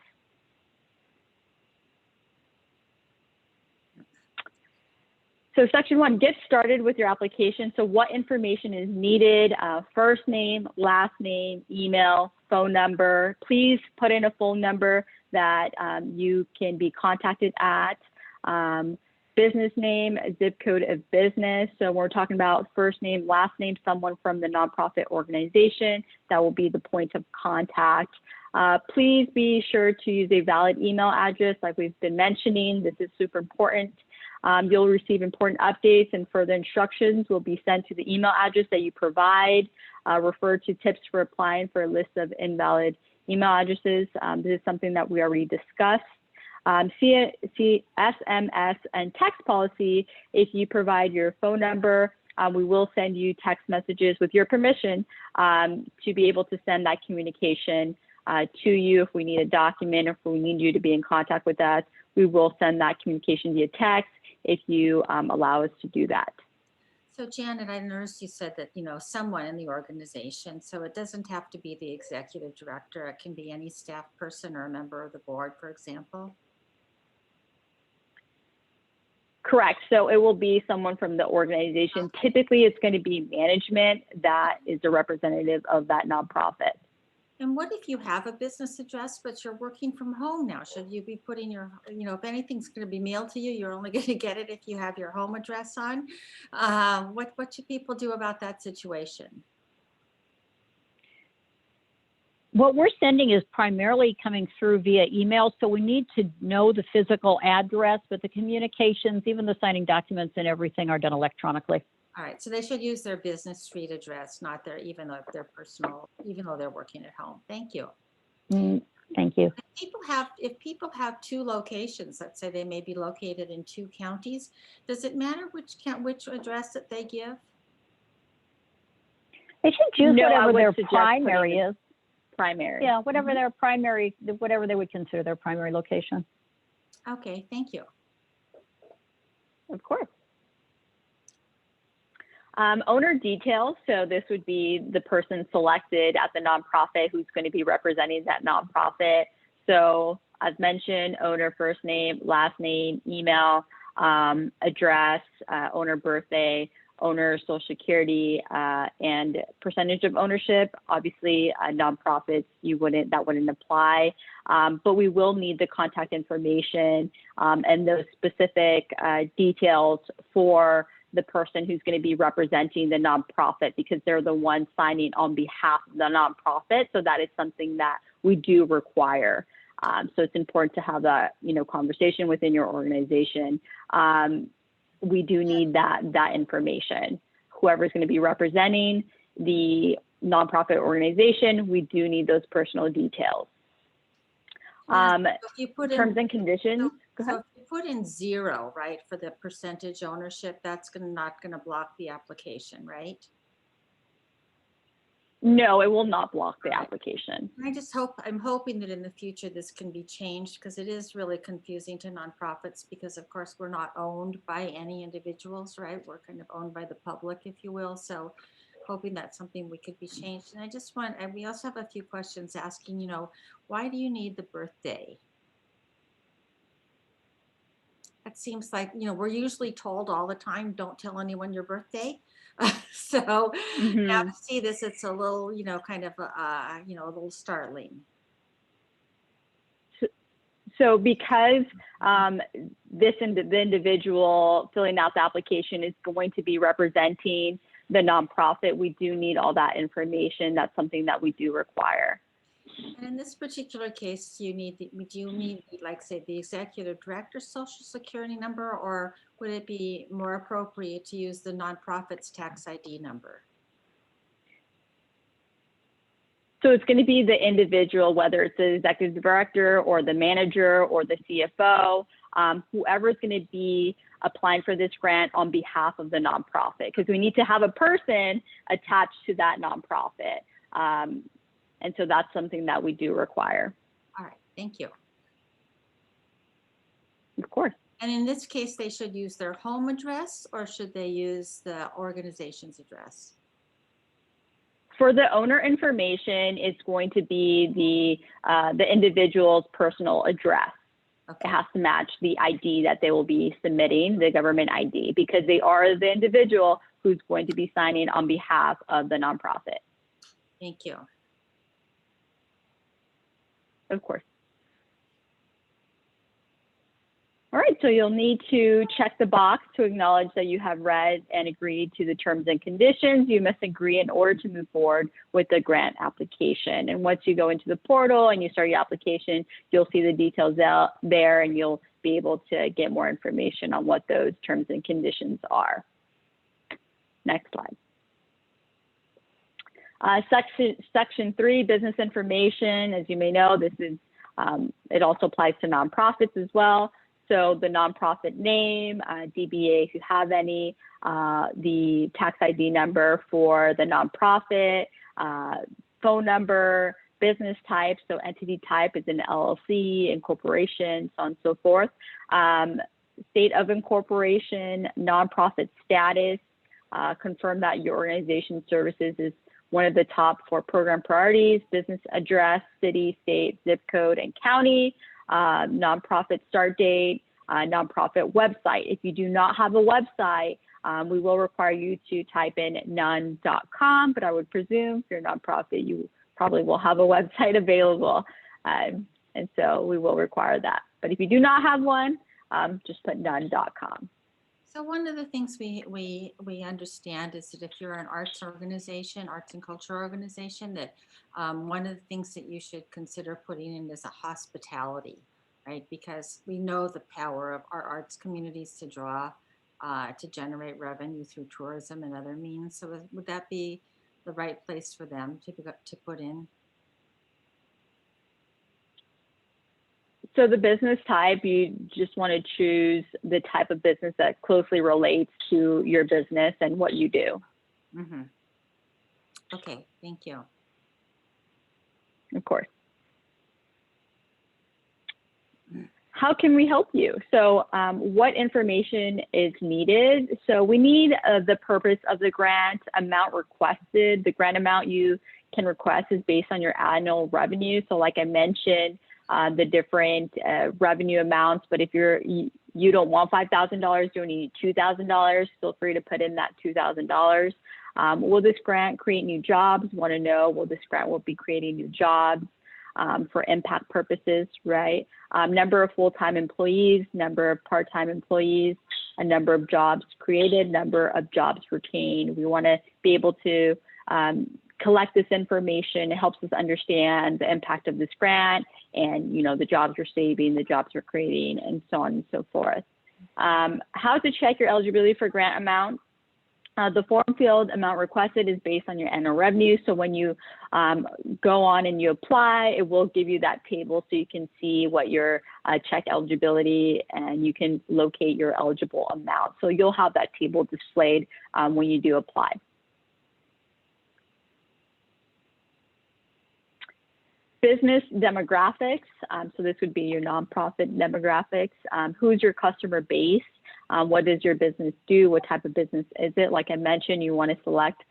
So section 1, get started with your application. So what information is needed? First name, last name, email, phone number. Please put in a phone number that you can be contacted at. Business name, zip code of business. So we're talking about first name, last name, someone from the nonprofit organization. That will be the point of contact. Please be sure to use a valid email address like we've been mentioning. This is super important. You'll receive important updates and further instructions will be sent to the email address that you provide. Refer to tips for applying for a list of invalid email addresses. This is something that we already discussed. SMS and text policy, if you provide your phone number, we will send you text messages with your permission to be able to send that communication to you. If we need a document, if we need you to be in contact with us, we will send that communication via text if you allow us to do that. So Janet, I noticed you said that, someone in the organization, so it doesn't have to be the executive director. It can be any staff person or a member of the board, for example. Correct. So it will be someone from the organization. Typically, it's going to be management that is a representative of that nonprofit. And what if you have a business address, but you're working from home now? Should you be putting your, if anything's going to be mailed to you, you're only going to get it if you have your home address on? What should people do about that situation? What we're sending is primarily coming through via email, so we need to know the physical address, but the communications, even the signing documents and everything are done electronically. All right, so they should use their business street address, not their, even though they're personal, even though they're working at home. Thank you. Thank you. If people have two locations, let's say they may be located in two counties, does it matter which address that they give? They should choose No, I whatever would their suggest primary putting is. Primary. Yeah, whatever their primary, whatever they would consider their primary location. Okay, thank you. Of course. Owner details. So this would be the person selected at the nonprofit who's going to be representing that nonprofit. So as mentioned, owner first name, last name, email, address, owner birthday, owner social security, and percentage of ownership. Obviously, nonprofits, that wouldn't apply, but we will need the contact information and those specific details for the person who's going to be representing the nonprofit, because they're the ones signing on behalf of the nonprofit. So that is something that we do require. So it's important to have that, conversation within your organization. We do need that information. Whoever's going to be representing the nonprofit organization, we do need those personal details. If you put Terms and conditions. Go ahead. So if you put in 0, right, for the percentage ownership, that's not going to block the application, right? No, it will not block the application. I'm hoping that in the future this can be changed, because it is really confusing to nonprofits, because of course we're not owned by any individuals, right? We're kind of owned by the public, if you will. So hoping that's something we could be changed. And we also have a few questions asking, why do you need the birthday? That seems like, we're usually told all the time, don't tell anyone your birthday. So now to see this, it's a little, kind of, a little startling. So because the individual filling out the application is going to be representing the nonprofit, we do need all that information. That's something that we do require. And in this particular case, do you need, like, say, the executive director's social security number, or would it be more appropriate to use the nonprofit's tax ID number? So it's going to be the individual, whether it's the executive director or the manager or the CFO, whoever is going to be applying for this grant on behalf of the nonprofit, because we need to have a person attached to that nonprofit. And so that's something that we do require. All right, thank you. Of course. And in this case, they should use their home address, or should they use the organization's address? For the owner information, it's going to be the individual's personal address. Okay. It has to match the ID that they will be submitting, the government ID, because they are the individual who's going to be signing on behalf of the nonprofit. Thank you. Of course. All right, so you'll need to check the box to acknowledge that you have read and agreed to the terms and conditions. You must agree in order to move forward with the grant application. And once you go into the portal and you start your application, you'll see the details out there, and you'll be able to get more information on what those terms and conditions are. Next slide. Section 3, business information. As you may know, this is it also applies to nonprofits as well. So the nonprofit name, DBA if you have any, the tax ID number for the nonprofit, phone number, business type, so entity type is an LLC, incorporation, so on and so forth. State of incorporation, nonprofit status, confirm that your organization's services is one of the top 4 program priorities, business address, city, state, zip code, and county, nonprofit start date, nonprofit website. If you do not have a website, we will require you to type in none.com, but I would presume if you're a nonprofit, you probably will have a website available. And so we will require that. But if you do not have one, just put none.com. So one of the things we understand is that if you're an arts organization, arts and culture organization, that one of the things that you should consider putting in is a hospitality, right? Because we know the power of our arts communities to draw, to generate revenue through tourism and other means. So would that be the right place for them to put in? So the business type, you just want to choose the type of business that closely relates to your business and what you do. Mm-hmm. Okay, thank you. Of course. How can we help you? So what information is needed? So we need the purpose of the grant, amount requested. The grant amount you can request is based on your annual revenue. So like I mentioned, the different revenue amounts, but if you don't want $5,000, you only need $2,000, feel free to put in that $2,000. Will this grant create new jobs? Want to know, will this grant will be creating new jobs for impact purposes, right? Number of full-time employees, number of part-time employees, a number of jobs created, number of jobs retained. We want to be able to collect this information. It helps us understand the impact of this grant and, you know, the jobs we're saving, the jobs we're creating, and so on and so forth. How to check your eligibility for grant amount? The form field amount requested is based on your annual revenue. So when you go on and you apply, it will give you that table so you can see what your check eligibility, and you can locate your eligible amount. So you'll have that table displayed when you do apply. Business demographics, so this would be your nonprofit demographics. Who's your customer base? What does your business do? What type of business is it? Like I mentioned, you want to select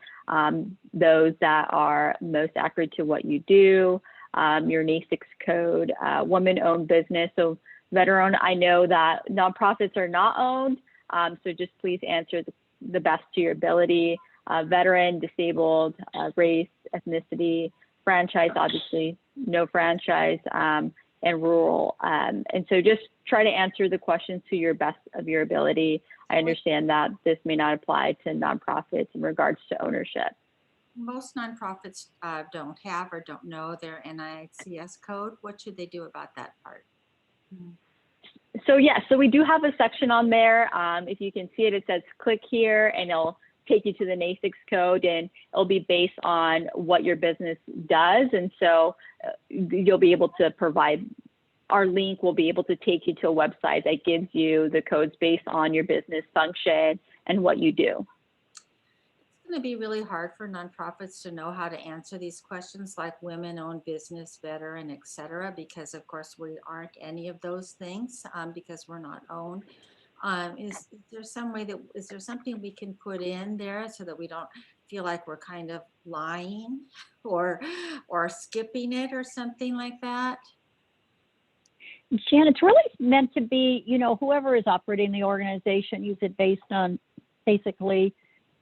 those that are most accurate to what you do. Your NAICS code, women-owned business. So veteran, I know that nonprofits are not owned, so just please answer the best to your ability. Veteran, disabled, race, ethnicity, franchise, obviously no franchise, and rural. And so just try to answer the questions to your best of your ability. I understand that this may not apply to nonprofits in regards to ownership. Most nonprofits don't have or don't know their NAICS code. What should they do about that part? So yeah, so we do have a section on there. If you can see it, it says click here, and it'll take you to the NAICS code, and it'll be based on what your business does. And so you'll be able to provide, our link will be able to take you to a website that gives you the codes based on your business function and what you do. It's going to be really hard for nonprofits to know how to answer these questions like women-owned business, veteran, et cetera, because of course we aren't any of those things because we're not owned. Is there some way that, is there something we can put in there so that we don't feel like we're kind of lying or skipping it or something like that? Jan, it's really meant to be, you know, whoever is operating the organization, use it based on basically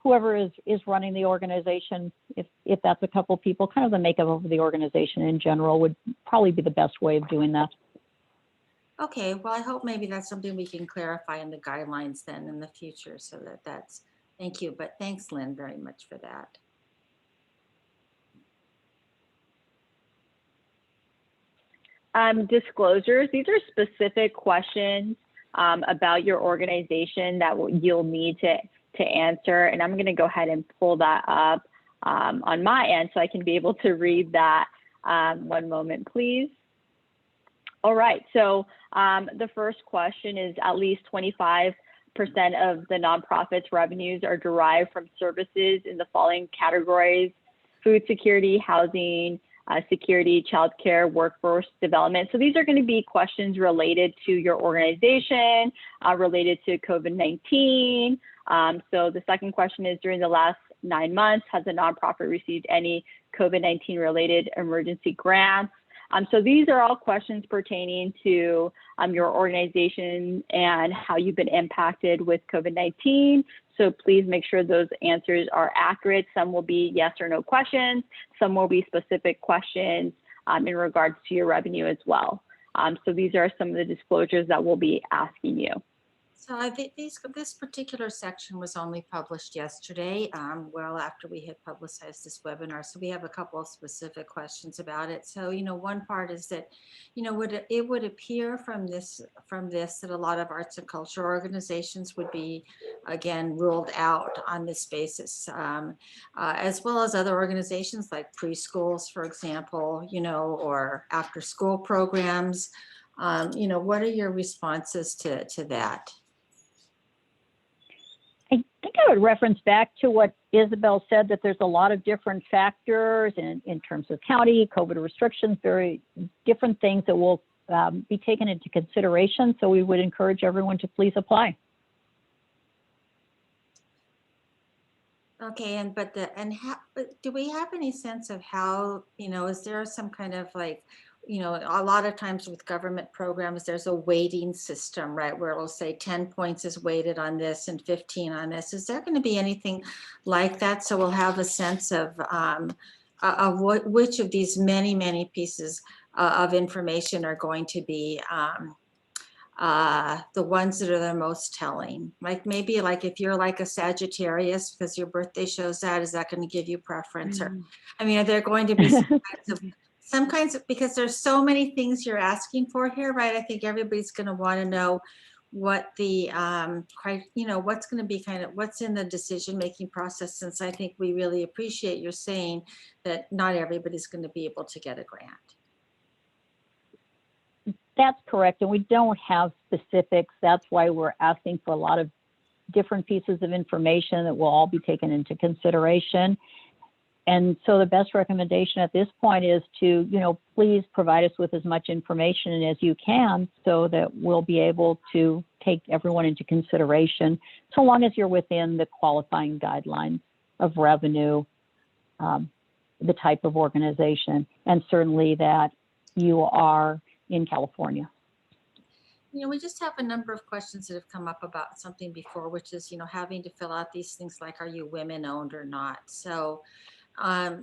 whoever is running the organization. If that's a couple people, kind of the makeup of the organization in general would probably be the best way of doing that. Okay, well, I hope maybe that's something we can clarify in the guidelines then in the future, so that's, thank you. But thanks, Lynn, very much for that. Disclosures, these are specific questions about your organization that you'll need to answer. And I'm going to go ahead and pull that up on my end so I can be able to read that. One moment, please. All right, so the first question is at least 25% of the nonprofit's revenues are derived from services in the following categories: food security, housing, security, childcare, workforce development. So these are going to be questions related to your organization, related to COVID-19. So the second question is, during the last 9 months, has the nonprofit received any COVID-19 related emergency grants? So these are all questions pertaining to your organization and how you've been impacted with COVID-19. So please make sure those answers are accurate. Some will be yes or no questions. Some will be specific questions in regards to your revenue as well. So these are some of the disclosures that we'll be asking you. So I think this particular section was only published yesterday, well after we had publicized this webinar. So we have a couple of specific questions about it. So, you know, one part is that, you know, it would appear from this that a lot of arts and culture organizations would be, again, ruled out on this basis, as well as other organizations like preschools, for example, you know, or after school programs. You know, what are your responses to that? I think I would reference back to what Isabel said, that there's a lot of different factors in terms of county, COVID restrictions, very different things that will be taken into consideration. So we would encourage everyone to please apply. Okay, but do we have any sense of how, you know, is there some kind of like, you know, a lot of times with government programs, there's a weighting system, right? Where it'll say 10 points is weighted on this and 15 on this. Is there going to be anything like that? So we'll have a sense of which of these many pieces of information are going to be the ones that are the most telling. Like maybe like if you're like a Sagittarius because your birthday shows that, is that going to give you preference? Or, I mean, are there going to be some kinds of, because there's so many things you're asking for here, right? I think everybody's going to want to know what the, you know, what's going to be kind of, what's in the decision-making process, since I think we really appreciate your saying that not everybody's going to be able to get a grant. That's correct. And we don't have specifics. That's why we're asking for a lot of different pieces of information that will all be taken into consideration. And so the best recommendation at this point is to, you know, please provide us with as much information as you can so that we'll be able to take everyone into consideration, so long as you're within the qualifying guidelines of revenue, the type of organization, and certainly that you are in California. You know, we just have a number of questions that have come up about something before, which is, you know, having to fill out these things like, are you women owned or not? So,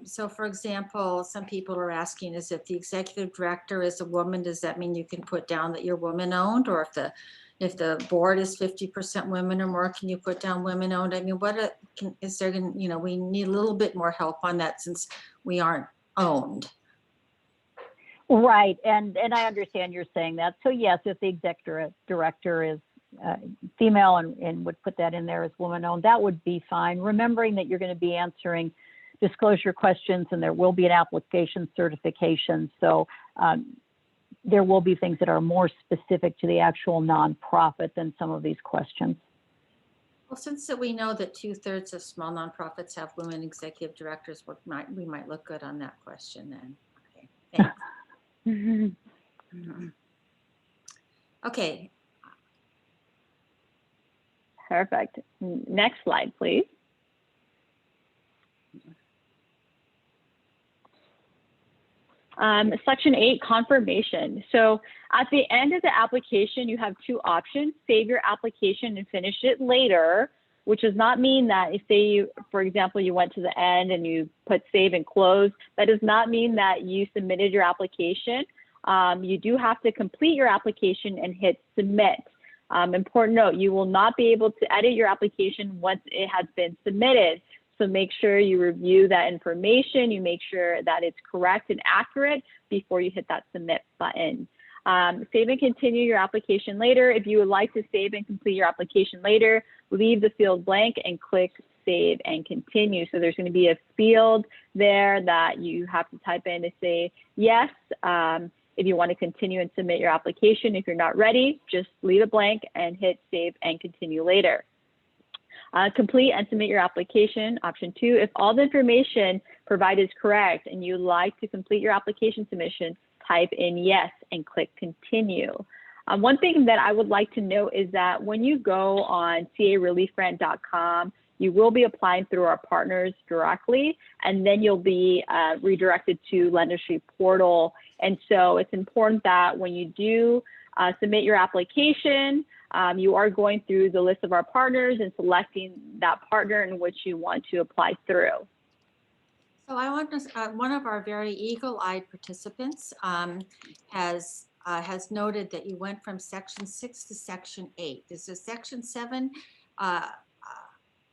so for example, some people are asking is if the executive director is a woman, does that mean you can put down that you're woman owned? Or if the board is 50% women or more, can you put down women owned? I mean, is there, you know, we need a little bit more help on that since we aren't owned. Right, and I understand you're saying that. So yes, if the executive director is female and would put that in there as woman-owned, that would be fine. Remembering that you're going to be answering disclosure questions and there will be an application certification. So there will be things that are more specific to the actual nonprofit than some of these questions. Well, since that we know that 2/3 of small nonprofits have women executive directors, we might look good on that question then. Okay, thanks. Okay. Perfect. Next slide, please. Section 8, confirmation. So at the end of the application, you have two options: save your application and finish it later, which does not mean that if say, for example, you went to the end and you put save and close, that does not mean that you submitted your application. You do have to complete your application and hit submit. Important note, you will not be able to edit your application once it has been submitted. So make sure you review that information, you make sure that it's correct and accurate before you hit that submit button. Save and continue your application later. If you would like to save and complete your application later, leave the field blank and click save and continue. So there's going to be a field there that you have to type in to say yes. If you want to continue and submit your application, if you're not ready, just leave it blank and hit save and continue later. Complete and submit your application, option 2. If all the information provided is correct and you'd like to complete your application submission, type in yes and click continue. One thing that I would like to note is that when you go on careliefgrant.com, you will be applying through our partners directly, and then you'll be redirected to Lendistry portal. And so it's important that when you do submit your application, you are going through the list of our partners and selecting that partner in which you want to apply through. So I want to, one of our very eagle-eyed participants has noted that you went from section 6 to section 8. Is this section 7? Has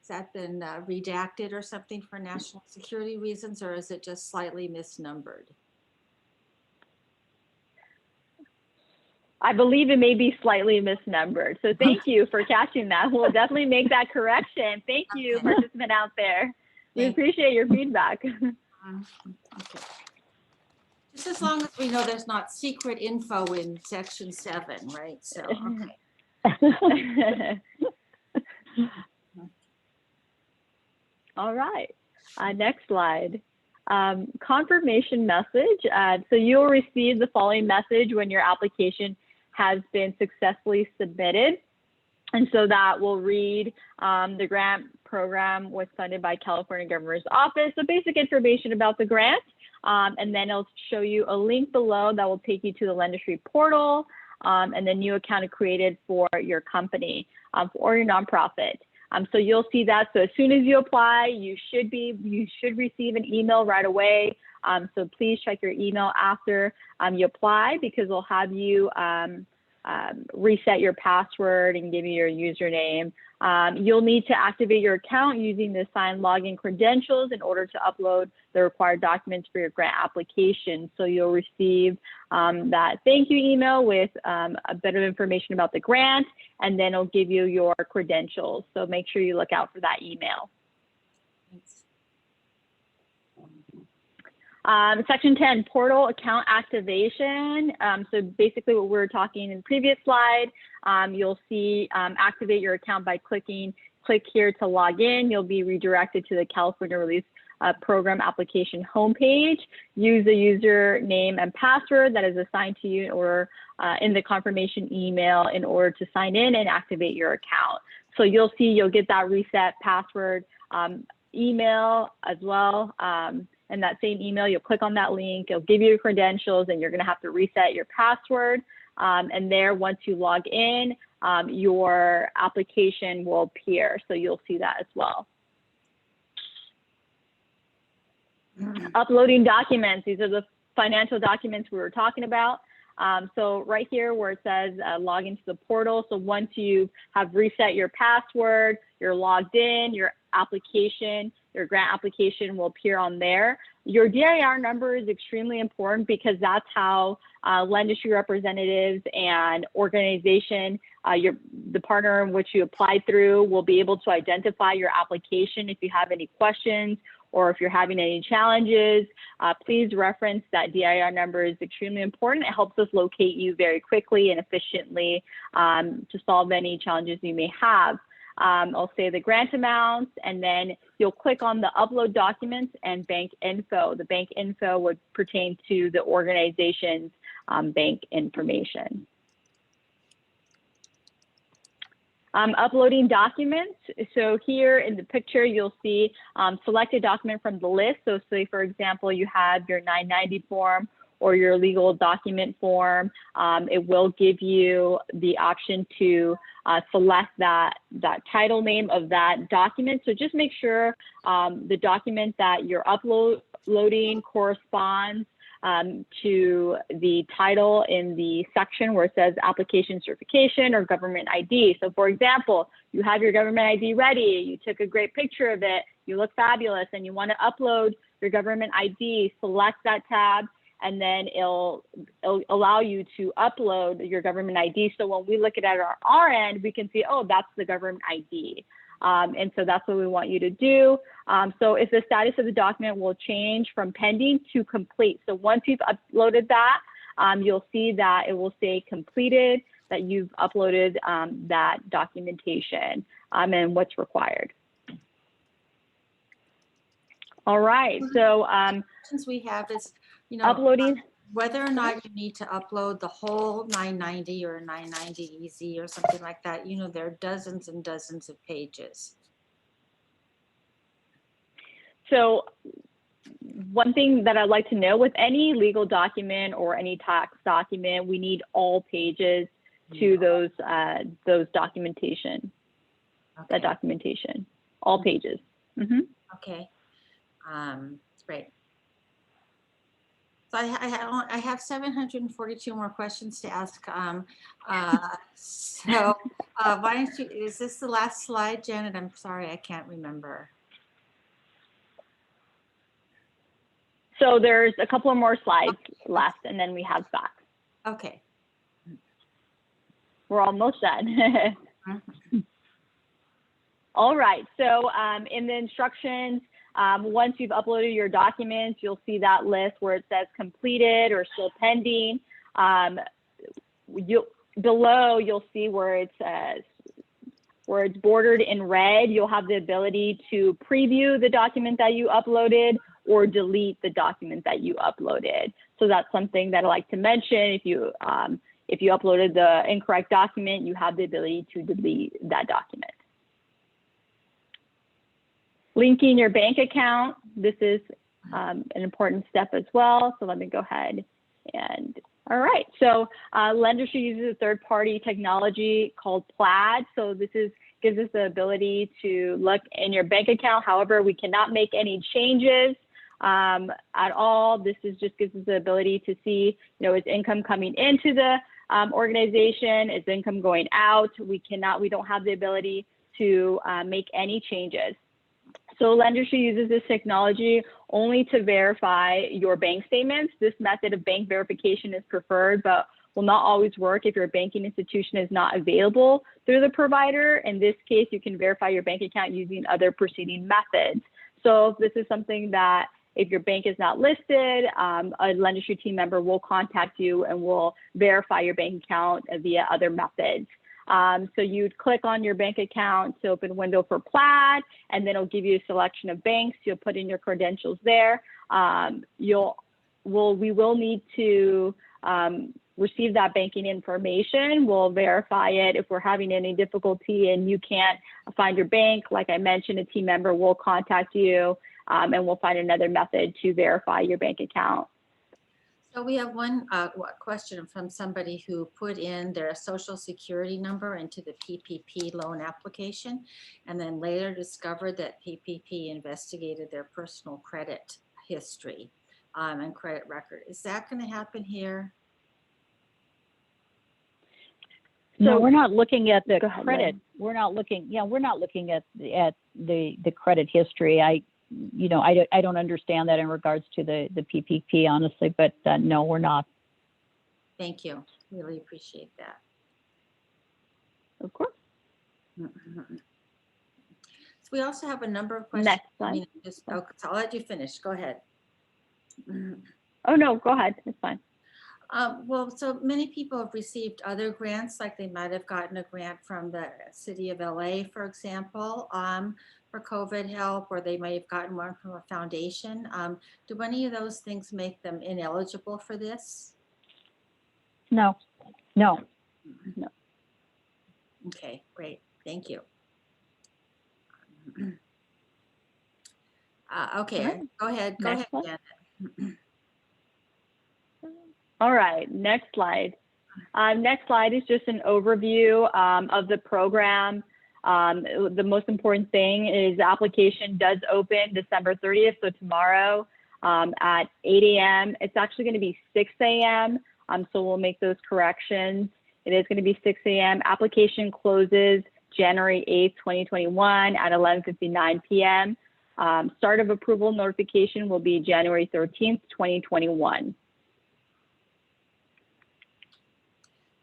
that been redacted or something for national security reasons, or is it just slightly misnumbered? I believe it may be slightly misnumbered. So thank you for catching that. We'll definitely make that correction. Thank you, participant out there. We appreciate your feedback. Okay. Just as long as we know there's not secret info in section 7, right? So, okay. All right, next slide. Confirmation message. So you'll receive the following message when your application has been successfully submitted. And so that will read, the grant program was funded by California Governor's Office, so basic information about the grant. And then it'll show you a link below that will take you to the Lendistry portal, and the new account created for your company or your nonprofit. So you'll see that. So as soon as you apply, you should receive an email right away. So please check your email after you apply, because they'll have you reset your password and give you your username. You'll need to activate your account using the assigned login credentials in order to upload the required documents for your grant application. So you'll receive that thank you email with a bit of information about the grant, and then it'll give you your credentials. So make sure you look out for that email. Thanks. Section 10, portal account activation. So basically what we were talking in the previous slide, you'll see activate your account by click here to log in. You'll be redirected to the California Relief Program application homepage. Use the username and password that is assigned to you or in the confirmation email in order to sign in and activate your account. So you'll see you'll get that reset password email as well. And that same email, you'll click on that link, it'll give you your credentials, and you're gonna have to reset your password. And there, once you log in, your application will appear. So you'll see that as well. Uploading documents, these are the financial documents we were talking about. So right here where it says log into the portal. So once you have reset your password, you're logged in, your application, your grant application will appear on there. Your DIR number is extremely important because that's how Lendistry representatives and organization, the partner in which you applied through, will be able to identify your application. If you have any questions or if you're having any challenges, please reference that DIR number. Is extremely important. It helps us locate you very quickly and efficiently to solve any challenges you may have. I'll say the grant amounts, and then you'll click on the upload documents and bank info. The bank info would pertain to the organization's bank information. Uploading documents. So here in the picture, you'll see select a document from the list. So say, for example, you have your 990 form or your legal document form. It will give you the option to select that title name of that document. So just make sure the document that you're uploading corresponds to the title in the section where it says application certification or government ID. So for example, you have your government ID ready, you took a great picture of it, you look fabulous, and you want to upload your government ID, select that tab, and then it'll allow you to upload your government ID. So when we look at it at our end, we can see, oh, that's the government ID. And so that's what we want you to do. So if the status of the document will change from pending to complete. So once you've uploaded that, you'll see that it will say completed, that you've uploaded that documentation and what's required. All right, so Since we have is, you know, uploading. Whether or not you need to upload the whole 990 or 990 easy or something like that, you know, there are dozens and dozens of pages. So one thing that I'd like to know, with any legal document or any tax document, we need all pages to those documentation, Okay. that documentation, all pages. Okay. Great. So I have 742 more questions to ask. So why don't you, is this the last slide, Janet? I'm sorry, I can't remember. So there's a couple of more slides left, and then we have facts. Okay. We're almost done. All right, so in the instructions, once you've uploaded your documents, you'll see that list where it says completed or still pending. Below, you'll see where it says, where it's bordered in red, you'll have the ability to preview the document that you uploaded or delete the document that you uploaded. So that's something that I like to mention. If you uploaded the incorrect document, you have the ability to delete that document. Linking your bank account, this is an important step as well. So let me go ahead and, all right. So Lendistry uses a third-party technology called Plaid. So this gives us the ability to look in your bank account. However, we cannot make any changes at all. This just gives us the ability to see, is income coming into the organization? Is income going out? We don't have the ability to make any changes. So Lendistry uses this technology only to verify your bank statements. This method of bank verification is preferred, but will not always work if your banking institution is not available through the provider. In this case, you can verify your bank account using other preceding methods. So this is something that if your bank is not listed, a Lendistry team member will contact you and will verify your bank account via other methods. So you'd click on your bank account to open a window for Plaid, and then it'll give you a selection of banks. You'll put in your credentials there. We will need to receive that banking information. We'll verify it. If we're having any difficulty and you can't find your bank, like I mentioned, a team member will contact you, and we'll find another method to verify your bank account. So we have one question from somebody who put in their social security number into the PPP loan application and then later discovered that PPP investigated their personal credit history and credit record. Is that going to happen here? No, we're not looking at the credit. Lynn. We're not looking at the credit history. I don't understand that in regards to the PPP, honestly, but no, we're not. Thank you. Really appreciate that. Of course. So we also have a number of questions. Next slide. So I'll let you finish. Go ahead. Oh, no, go ahead. It's fine. Well, so many people have received other grants, like they might have gotten a grant from the city of LA, for example, for COVID help, or they may have gotten one from a foundation. Do any of those things make them ineligible for this? No. Okay, great. Thank you. Okay, All right. go ahead. Go Next ahead, slide. Janet. All right, next slide. Next slide is just an overview of the program. The most important thing is the application does open December 30th, so tomorrow at 8 a.m. It's actually going to be 6 a.m., so we'll make those corrections. It is going to be 6 a.m. Application closes January 8th, 2021 at 11:59 p.m. Start of approval notification will be January 13th, 2021.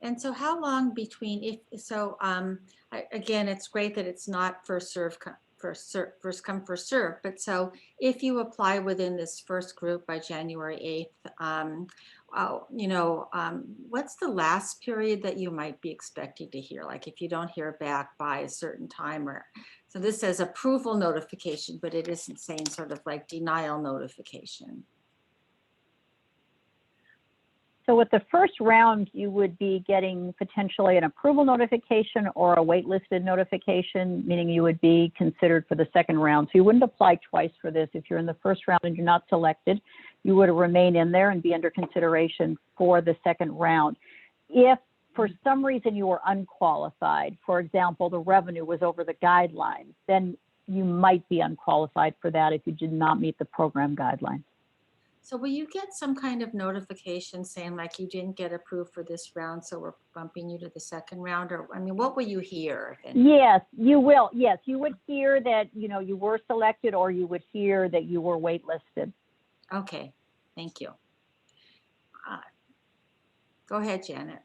And so how long between, again, it's great that it's not first come, first serve, but so if you apply within this first group by January 8th, what's the last period that you might be expecting to hear? Like if you don't hear back by a certain time, or so this says approval notification, but it isn't saying sort of like denial notification. So with the first round, you would be getting potentially an approval notification or a waitlisted notification, meaning you would be considered for the second round. So you wouldn't apply twice for this. If you're in the first round and you're not selected, you would remain in there and be under consideration for the second round. If for some reason you were unqualified, for example, the revenue was over the guidelines, then you might be unqualified for that if you did not meet the program guidelines. So will you get some kind of notification saying like you didn't get approved for this round, so we're bumping you to the second round? Or, I mean, what will you hear? Yes, you will. Yes, you would hear that, you know, you were selected, or you would hear that you were waitlisted. Okay, thank you. Go ahead, Janet.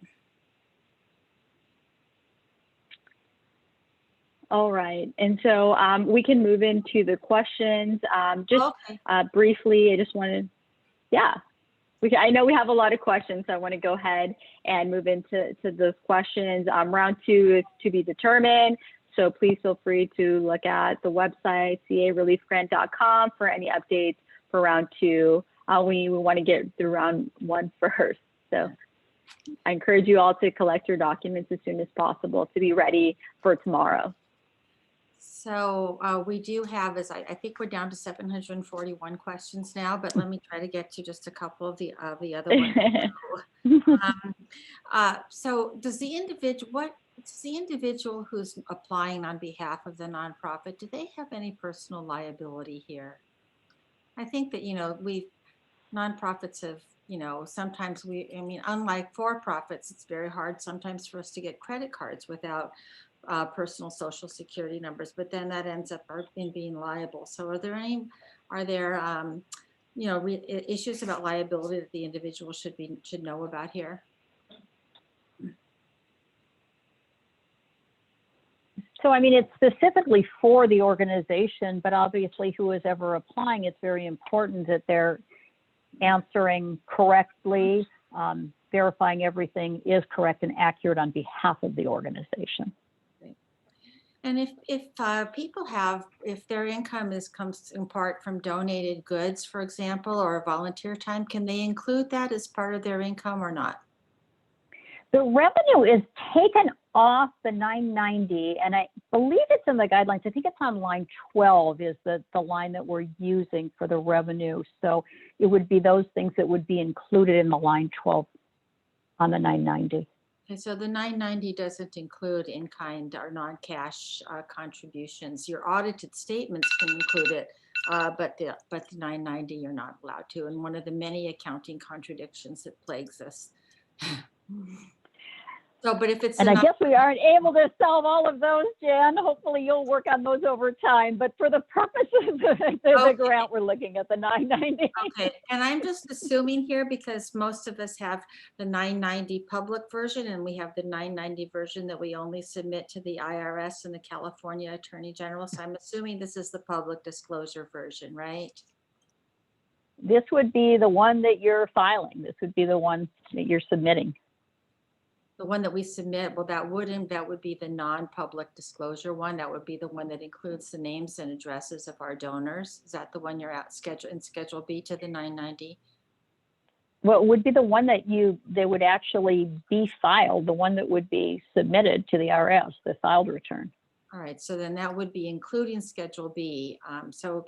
All right, and so we can move into the questions. Briefly, I just wanted, I know we have a lot of questions, so I want to go ahead and move into those questions. Round 2 is to be determined, so please feel free to look at the website, careliefgrant.com, for any updates for round 2. We want to get through round 1 first, so I encourage you all to collect your documents as soon as possible to be ready for tomorrow. So we do have, I think we're down to 741 questions now, but let me try to get to just a couple of the other ones. So does the individual who's applying on behalf of the nonprofit, do they have any personal liability here? I think that, you know, nonprofits have, you know, sometimes unlike for-profits, it's very hard sometimes for us to get credit cards without personal social security numbers, but then that ends up in being liable. So are there you know, issues about liability that the individual should know about here? So, I mean, it's specifically for the organization, but obviously who is ever applying, it's very important that they're answering correctly, verifying everything is correct and accurate on behalf of the organization. And if people if their income comes in part from donated goods, for example, or volunteer time, can they include that as part of their income or not? The revenue is taken off the 990, and I believe it's in the guidelines. I think it's on line 12 is the line that we're using for the revenue. So it would be those things that would be included in the line 12 on the 990. Okay, so the 990 doesn't include in-kind or non-cash contributions. Your audited statements can include it, but the 990 you're not allowed to. And one of the many accounting contradictions that plagues us. So, but if it's, and I guess we aren't able to solve all of those, Jan. Hopefully you'll work on those over time, but for the purposes of the grant, we're looking at the 990. Okay, and I'm just assuming here because most of us have the 990 public version and we have the 990 version that we only submit to the IRS and the California Attorney General. So I'm assuming this is the public disclosure version, right? This would be the one that you're filing. This would be the one that you're submitting. The one that we submit, well, that would be the non-public disclosure one. That would be the one that includes the names and addresses of our donors. Is that the one you're at Schedule B to the 990? Well, it would be the one that they would actually be filed, the one that would be submitted to the IRS, the filed return. All right, so then that would be including Schedule B. So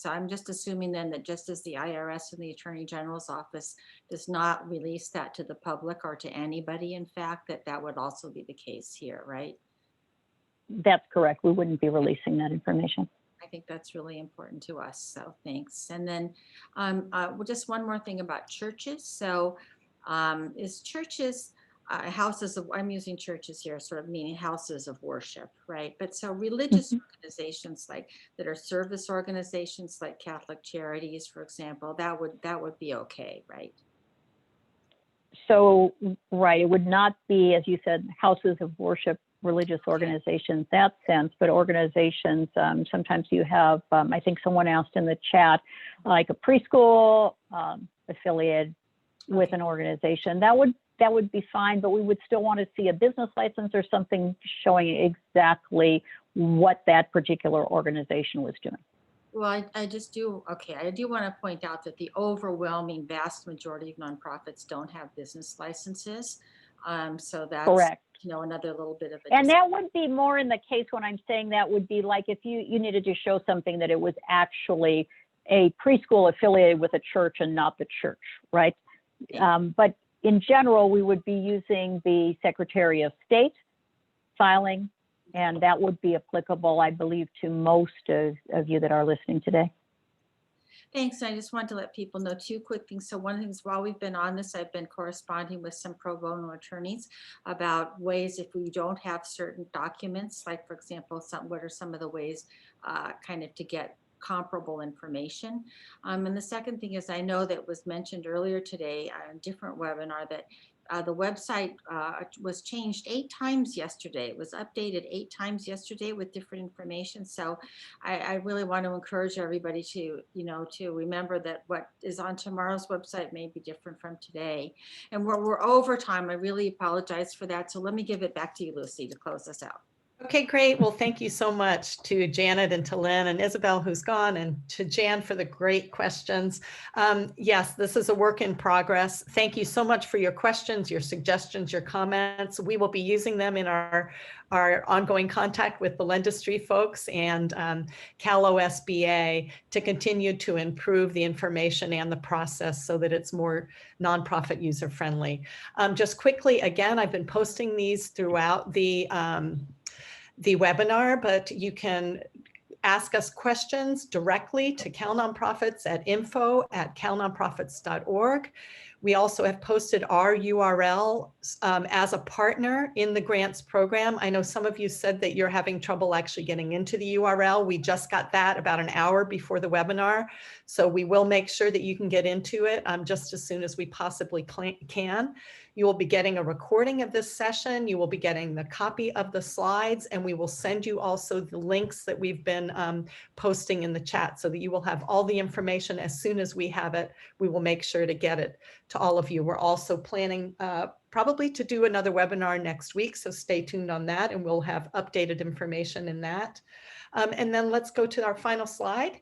I'm just assuming then that just as the IRS and the Attorney General's office does not release that to the public or to anybody, in fact, that would also be the case here, right? That's correct. We wouldn't be releasing that information. I think that's really important to us, so thanks. And then just one more thing about churches. So is churches, houses of, I'm using churches here, sort of meaning houses of worship, right? But so religious organizations that are service organizations like Catholic Charities, for example, that would be okay, right? So, right, it would not be, as you said, houses of worship, religious organizations, that sense, but organizations, sometimes you have, I think someone asked in the chat, like a preschool affiliated with an organization. That would be fine, but we would still want to see a business license or something showing exactly what that particular organization was doing. Well, I just do, okay, I do want to point out that the overwhelming vast majority of nonprofits don't have business licenses. So that's correct. You know, another little bit of a and that would be more in the case when I'm saying that would be like if you needed to show something that it was actually a preschool affiliated with a church and not the church, right? Okay. But in general, we would be using the Secretary of State filing, and that would be applicable, I believe, to most of you that are listening today. Thanks. I just wanted to let people know two quick things. So one of the things, while we've been on this, I've been corresponding with some pro bono attorneys about ways if we don't have certain documents, like for example, what are some of the ways kind of to get comparable information. And the second thing is, I know that was mentioned earlier today on a different webinar that the website was changed 8 times yesterday. It was updated 8 times yesterday with different information. So I really want to encourage everybody to, to remember that what is on tomorrow's website may be different from today. And we're over time. I really apologize for that. So let me give it back to you, Lucy, to close us out. Okay, great. Well, thank you so much to Janet and to Lynn and Isabel, who's gone, and to Jan for the great questions. Yes, this is a work in progress. Thank you so much for your questions, your suggestions, your comments. We will be using them in our ongoing contact with the Lendistry folks and CalOSBA to continue to improve the information and the process so that it's more nonprofit user friendly. Just quickly, again, I've been posting these throughout the webinar, but you can ask us questions directly to CalNonprofits at info@calnonprofits.org. We also have posted our URL as a partner in the grants program. I know some of you said that you're having trouble actually getting into the URL. We just got that about an hour before the webinar. So we will make sure that you can get into it just as soon as we possibly can. You will be getting a recording of this session. You will be getting the copy of the slides, and we will send you also the links that we've been posting in the chat so that you will have all the information as soon as we have it. We will make sure to get it to all of you. We're also planning probably to do another webinar next week, so stay tuned on that, and we'll have updated information in that. And then let's go to our final slide.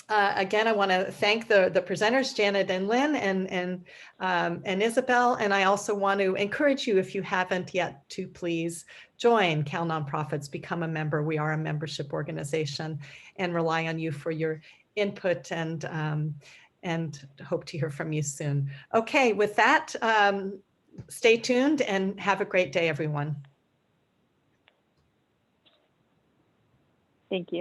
Again, I want to thank the presenters, Janet and Lynn and Isabel. And I also want to encourage you, if you haven't yet, to please join Cal Nonprofits, become a member. We are a membership organization and rely on you for your input and hope to hear from you soon. Okay, with that, stay tuned and have a great day, everyone. Thank you.